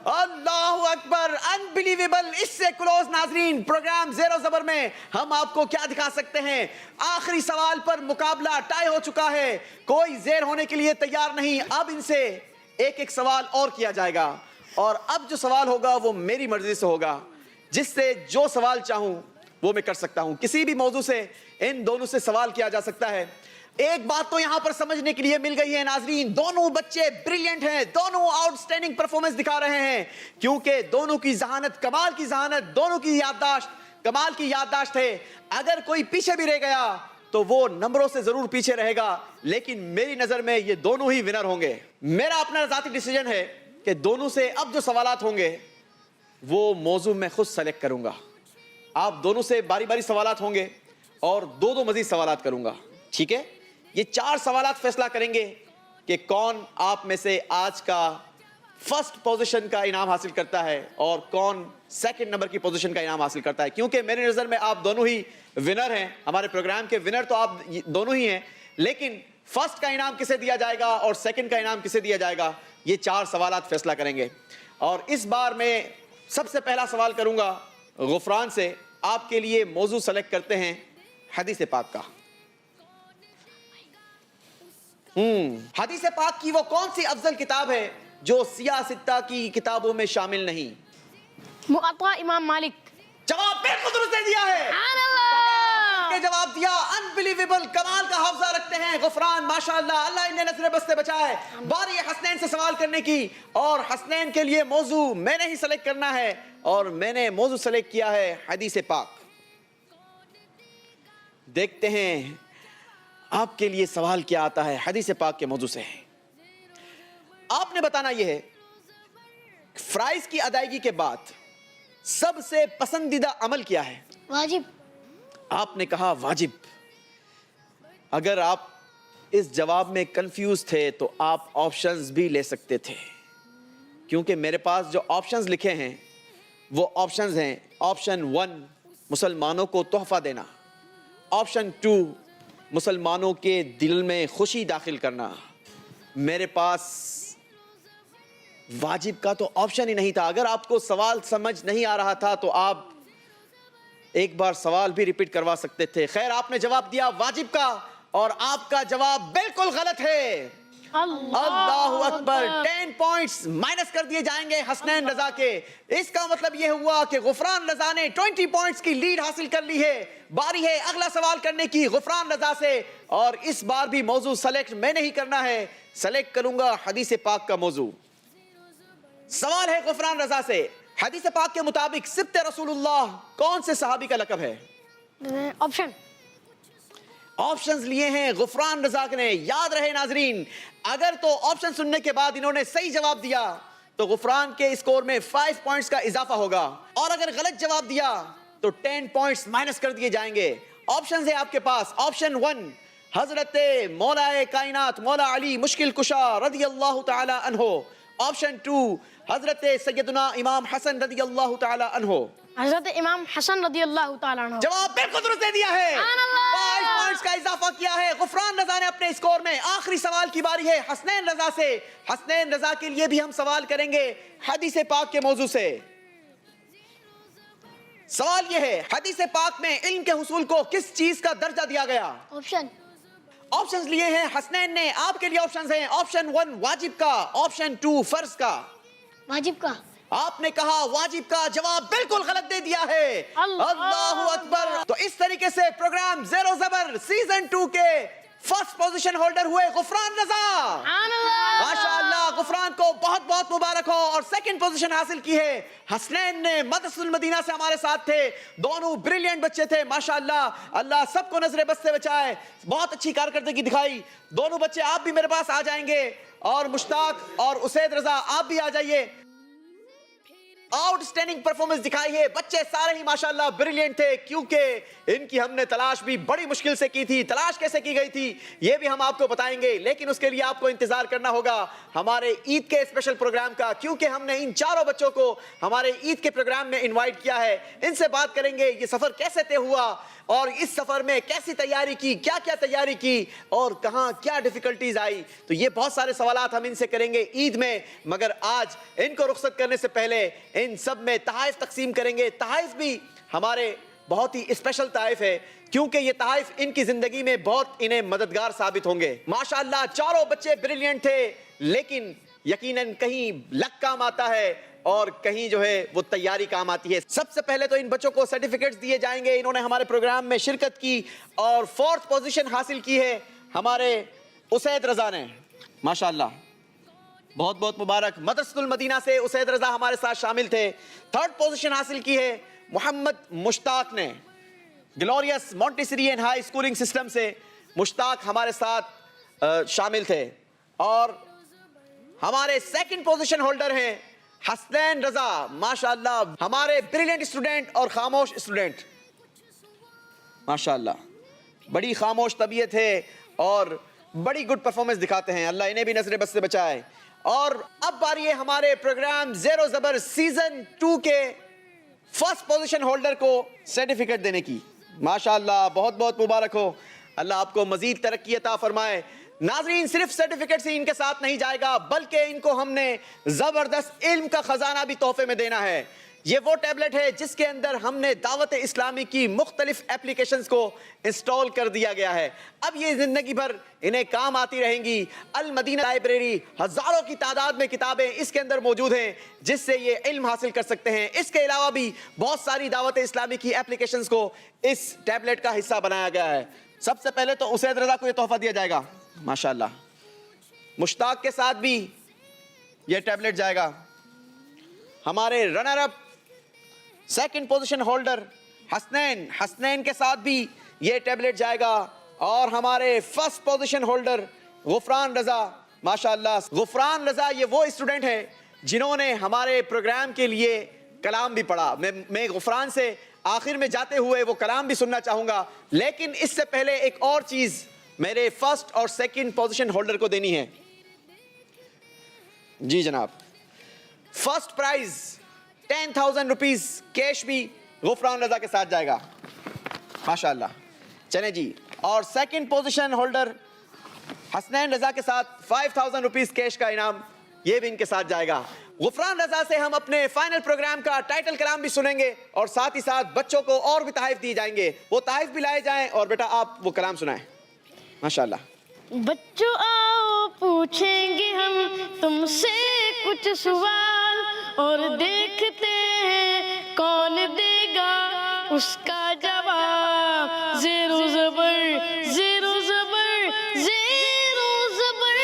اللہ اکبر. انبلیویبل. اس سے کلوز ناظرین, پروگرام زیرو زبر میں ہم آپ کو کیا دکھا سکتے ہیں؟ آخری سوال پر مقابلہ ٹائی ہو چکا ہے, کوئی زیر ہونے کے لیے تیار نہیں. اب ان سے ایک ایک سوال اور کیا جائے گا, اور اب جو سوال ہوگا وہ میری مرضی سے ہوگا, جس سے جو سوال چاہوں وہ میں کر سکتا ہوں. کسی بھی موضوع سے ان دونوں سے سوال کیا جا سکتا ہے. ایک بات تو یہاں پر سمجھنے کے لیے مل گئی ہے ناظرین, دونوں بچے بریلینٹ ہیں, دونوں آؤٹ سٹینڈنگ پرفارمنس دکھا رہے ہیں, کیونکہ دونوں کی ذہانت کمال کی ذہانت, دونوں کی یادداشت کمال کی یادداشت ہے. اگر کوئی پیچھے بھی رہ گیا تو وہ نمبروں سے ضرور پیچھے رہے گا, لیکن میری نظر میں یہ دونوں ہی ونر ہوں گے. میرا اپنا ذاتی ڈیسیجن ہے کہ دونوں سے اب جو سوالات ہوں گے وہ موضوع میں خود سلیکٹ کروں گا. آپ دونوں سے باری باری سوالات ہوں گے اور دو مزید سوالات کروں گا, ٹھیک ہے؟ یہ 4 سوالات فیصلہ کریں گے کہ کون آپ میں سے آج کا فرسٹ پوزیشن کا انعام حاصل کرتا ہے اور کون سیکنڈ نمبر کی پوزیشن کا انعام حاصل کرتا ہے. کیونکہ میری نظر میں آپ دونوں ہی ونر ہیں, ہمارے پروگرام کے ونر تو آپ دونوں ہی ہیں, لیکن فرسٹ کا انعام کسے دیا جائے گا اور سیکنڈ کا انعام کسے دیا جائے گا, یہ 4 سوالات فیصلہ کریں گے. اور اس بار میں سب سے پہلا سوال کروں گا غفران سے. آپ کے لیے موضوع سلیکٹ کرتے ہیں حدیث پاک کا. حدیث پاک کی وہ کون سی افضل کتاب ہے جو سیاہ ستہ کی کتابوں میں شامل نہیں؟ موطا امام مالک. جواب بالکل درست دے دیا ہے. سبحان اللہ. کے جواب دیا. انبلیویبل. کمال کا حافظہ رکھتے ہیں غفران, ماشاءاللہ, اللہ انہیں نظر بس سے بچائے. باری حسنین سے سوال کرنے کی, اور حسنین کے لیے موضوع میں نے ہی سلیکٹ کرنا ہے, اور میں نے موضوع سلیکٹ کیا ہے حدیث پاک. دیکھتے ہیں آپ کے لیے سوال کیا آتا ہے حدیث پاک کے موضوع سے. آپ نے بتانا یہ ہے فرائض کی ادائیگی کے بعد سب سے پسندیدہ عمل کیا ہے؟ واجب. آپ نے کہا واجب. اگر آپ اس جواب میں کنفیوز تھے تو آپ آپشنز بھی لے سکتے تھے, کیونکہ میرے پاس جو آپشنز لکھے ہیں وہ آپشنز ہیں. آپشن 1 مسلمانوں کو تحفہ دینا, آپشن 2 مسلمانوں کے دل میں خوشی داخل کرنا. میرے پاس واجب کا تو آپشن ہی نہیں تھا. اگر آپ کو سوال سمجھ نہیں آ رہا تھا تو آپ ایک بار سوال بھی ریپیٹ کروا سکتے تھے. خیر آپ نے جواب دیا واجب کا اور آپ کا جواب بالکل غلط ہے. اللہ اکبر. 10 پوائنٹس مائنس کر دیے جائیں گے حسنین رضا کے. اس کا مطلب یہ ہوا کہ غفران رضا نے 20 پوائنٹس کی لیڈ حاصل کر لی ہے. باری ہے اگلا سوال کرنے کی غفران رضا سے, اور اس بار بھی موضوع سلیکٹ میں نہیں کرنا ہے, سلیکٹ کروں گا حدیث پاک کا موضوع. سوال ہے غفران رضا سے, حدیث پاک کے مطابق سبط رسول اللہ کون سے صحابی کا لقب ہے؟ آپشن آپشنز لیے ہیں غفران رضا نے. یاد رہے ناظرین, اگر تو آپشن سننے کے بعد انہوں نے صحیح جواب دیا تو غفران کے اسکور میں 5 پوائنٹس کا اضافہ ہوگا, اور اگر غلط جواب دیا تو 10 پوائنٹس مائنس کر دیے جائیں گے. آپشنز ہیں آپ کے پاس. آپشن 1 حضرت مولا کائنات مولا علی مشکل کشا رضی اللہ تعالی عنہ. آپشن 2 حضرت سیدنا امام حسن رضی اللہ تعالی عنہ. حضرت امام حسن رضی اللہ تعالیٰ عنہ. جواب بالکل درست دے دیا ہے. سبحان اللہ. 5 پوائنٹس کا اضافہ کیا ہے غفران رضا نے اپنے اسکور میں. آخری سوال کی باری ہے حسنین رضا سے. حسنین رضا کے لیے بھی ہم سوال کریں گے حدیث پاک کے موضوع سے. سوال یہ ہے حدیث پاک میں علم کے حصول کو کس چیز کا درجہ دیا گیا؟ آپشن آپشنز لیے ہیں حسنین نے. آپ کے لیے آپشنز ہیں آپشن 1 واجب کا, آپشن 2 فرض کا. واجب کا. آپ نے کہا واجب کا, جواب بالکل غلط دے دیا ہے. اللہ اکبر. تو اس طریقے سے پروگرام زیرو زبر سیزن 2 کے فرسٹ پوزیشن ہولڈر ہوئے غفران رضا. ماشاءاللہ غفران کو بہت بہت مبارک ہو. اور سیکنڈ پوزیشن حاصل کی ہے حسنین نے. مدرسۃ المدینہ سے ہمارے ساتھ تھے, دونوں بریلینٹ بچے تھے ماشاءاللہ. اللہ سب کو نظر بد سے بچائے. بہت اچھی کارکردگی دکھائی دونوں بچے. آپ بھی میرے پاس آ جائیں گے, اور مشتاق اور اسید رضا آپ بھی آ جائیے. آؤٹ اسٹینڈنگ پرفارمنس دکھائی ہے. بچے سارے ہی ماشاءاللہ بریلینٹ تھے, کیونکہ ان کی ہم نے تلاش بھی بڑی مشکل سے کی تھی. تلاش کیسے کی گئی تھی یہ بھی ہم آپ کو بتائیں گے, لیکن اس کے لیے آپ کو انتظار کرنا ہوگا ہمارے عید کے اسپیشل پروگرام کا, کیونکہ ہم نے ان چاروں بچوں کو ہمارے عید کے پروگرام میں انوائٹ کیا ہے. ان سے بات کریں گے یہ سفر کیسے طے ہوا, اور اس سفر میں کیسی تیاری کی, کیا کیا تیاری کی, اور کہاں کیا ڈیفیکلٹیز آئی. تو یہ بہت سارے سوالات ہم ان سے کریں گے عید میں. مگر آج ان کو رخصت کرنے سے پہلے ان سب میں تحائف تقسیم کریں گے. تحائف بھی ہمارے بہت ہی اسپیشل تحائف ہے, کیونکہ یہ تحائف ان کی زندگی میں بہت انہیں مددگار ثابت ہوں گے. ماشاءاللہ چاروں بچے بریلینٹ تھے, لیکن یقیناً کہیں لک کام آتا ہے اور کہیں جو ہے وہ تیاری کام آتی ہے. سب سے پہلے تو ان بچوں کو سرٹیفکیٹس دیے جائیں گے. انہوں نے ہمارے پروگرام میں شرکت کی اور 4th پوزیشن حاصل کی ہے ہمارے اسید رضا نے. ماشاءاللہ بہت بہت مبارک. مدرسۃ المدینہ سے اسید رضا ہمارے ساتھ شامل تھے. 3rd پوزیشن حاصل کی ہے محمد مشتاق نے. Glorious Montessori and high schooling system سے مشتاق ہمارے ساتھ شامل تھے. اور ہمارے 2nd پوزیشن ہولڈر ہیں حسنین رضا. ماشاءاللہ ہمارے بریلینٹ اسٹوڈنٹ اور خاموش اسٹوڈنٹ. ماشاءاللہ بڑی خاموش طبیعت ہے اور بڑی گڈ پرفارمنس دکھاتے ہیں. اللہ انہیں بھی نظر بد سے بچائے. اور اب باری ہے ہمارے پروگرام زیرو زبر سیزن 2 کے فرسٹ پوزیشن ہولڈر کو سرٹیفکیٹ دینے کی. ماشاءاللہ بہت بہت مبارک ہو. اللہ آپ کو مزید ترقی عطا فرمائے. ناظرین صرف سرٹیفکیٹ سے ان کے ساتھ نہیں جائے گا, بلکہ ان کو ہم نے زبردست علم کا خزانہ بھی تحفے میں دینا ہے. یہ وہ ٹیبلٹ ہے جس کے اندر ہم نے دعوت اسلامی کی مختلف اپلیکیشنز کو انسٹال کر دیا گیا ہے. اب یہ زندگی بھر انہیں کام آتی رہیں گی. المدینہ لائبریری ہزاروں کی تعداد میں کتابیں اس کے اندر موجود ہیں جس سے یہ علم حاصل کر سکتے ہیں. اس کے علاوہ بھی بہت ساری دعوت اسلامی کی اپلیکیشنز کو اس ٹیبلٹ کا حصہ بنایا گیا ہے. سب سے پہلے تو اسید رضا کو یہ تحفہ دیا جائے گا. ماشاءاللہ مشتاق کے ساتھ بھی یہ ٹیبلٹ جائے گا. ہمارے runner up 2nd position holder Hasnain کے ساتھ بھی یہ ٹیبلٹ جائے گا. اور ہمارے 1st پوزیشن ہولڈر غفران رضا. ماشاءاللہ غفران رضا یہ وہ اسٹوڈنٹ ہے جنہوں نے ہمارے پروگرام کے لیے کلام بھی پڑھا. میں غفران سے آخر میں جاتے ہوئے وہ کلام بھی سننا چاہوں گا, لیکن اس سے پہلے ایک اور چیز میرے 1st اور 2nd پوزیشن ہولڈر کو دینی ہے. جی جناب, 1st پرائز 10,000 روپیز کیش بھی غفران رضا کے ساتھ جائے گا. ماشاءاللہ چلیں جی. اور 2nd پوزیشن ہولڈر حسنین رضا کے ساتھ 5,000 روپیز کیش کا انعام یہ بھی ان کے ساتھ جائے گا. غفران رضا سے ہم اپنے فائنل پروگرام کا ٹائٹل کلام بھی سنیں گے اور ساتھ ہی ساتھ بچوں کو اور بھی تحائف دی جائیں گے. وہ تحائف بھی لائے جائیں اور بیٹا آپ وہ کلام سنائیں. ماشاءاللہ. بچوں آؤ پوچھیں گے ہم تم سے کچھ سوال اور دیکھتے ہیں کون دے گا اس کا جواب. زیر و زبر زیر و زبر زیر و زبر.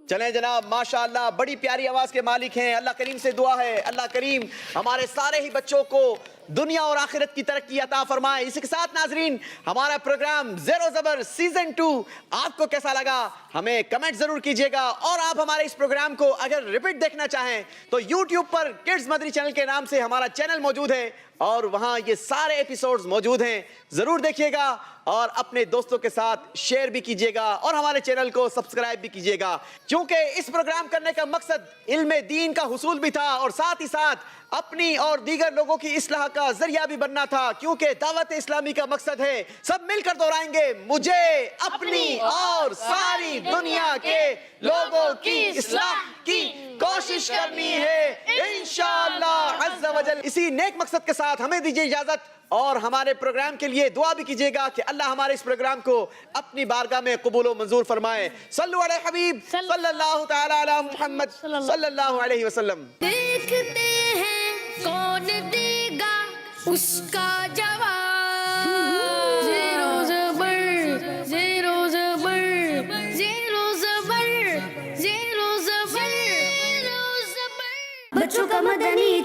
چلیں جناب ماشاءاللہ بڑی پیاری آواز کے مالک ہیں. اللہ کریم سے دعا ہے اللہ کریم ہمارے سارے ہی بچوں کو دنیا اور آخرت کی ترقی عطا فرمائے. اسی کے ساتھ ناظرین ہمارا پروگرام زیر و زبر سیزن 2 آپ کو کیسا لگا ہمیں کمنٹ ضرور کیجئے گا. اور آپ ہمارے اس پروگرام کو اگر ریپیٹ دیکھنا چاہیں تو یوٹیوب پر کڈز مدری چینل کے نام سے ہمارا چینل موجود ہے اور وہاں یہ سارے ایپیسوڈز موجود ہیں. ضرور دیکھیے گا اور اپنے دوستوں کے ساتھ شیئر بھی کیجئے گا اور ہمارے چینل کو سبسکرائب بھی کیجئے گا. کیونکہ اس پروگرام کرنے کا مقصد علم دین کا حصول بھی تھا اور ساتھ ہی ساتھ اپنی اور دیگر لوگوں کی اصلاح کا ذریعہ بھی بننا تھا. کیونکہ دعوت اسلامی کا مقصد ہے سب مل کر دہرائیں گے مجھے اپنی اور ساری دنیا کے لوگوں کی اصلاح کی کوشش کرنی ہے انشاءاللہ عز و جل. اسی نیک مقصد کے ساتھ ہمیں دیجیے اجازت اور ہمارے پروگرام کے لیے دعا بھی کیجیے گا کہ اللہ ہمارے اس پروگرام کو اپنی بارگاہ میں قبول و منظور فرمائے. صلو علی حبیب صلی اللہ تعالی علی محمد صلی اللہ علیہ وسلم. دیکھتے ہیں کون دے گا اس کا جواب. زیر و زبر زیر و زبر زیر و زبر زیر و زبر. بچوں کا مدنی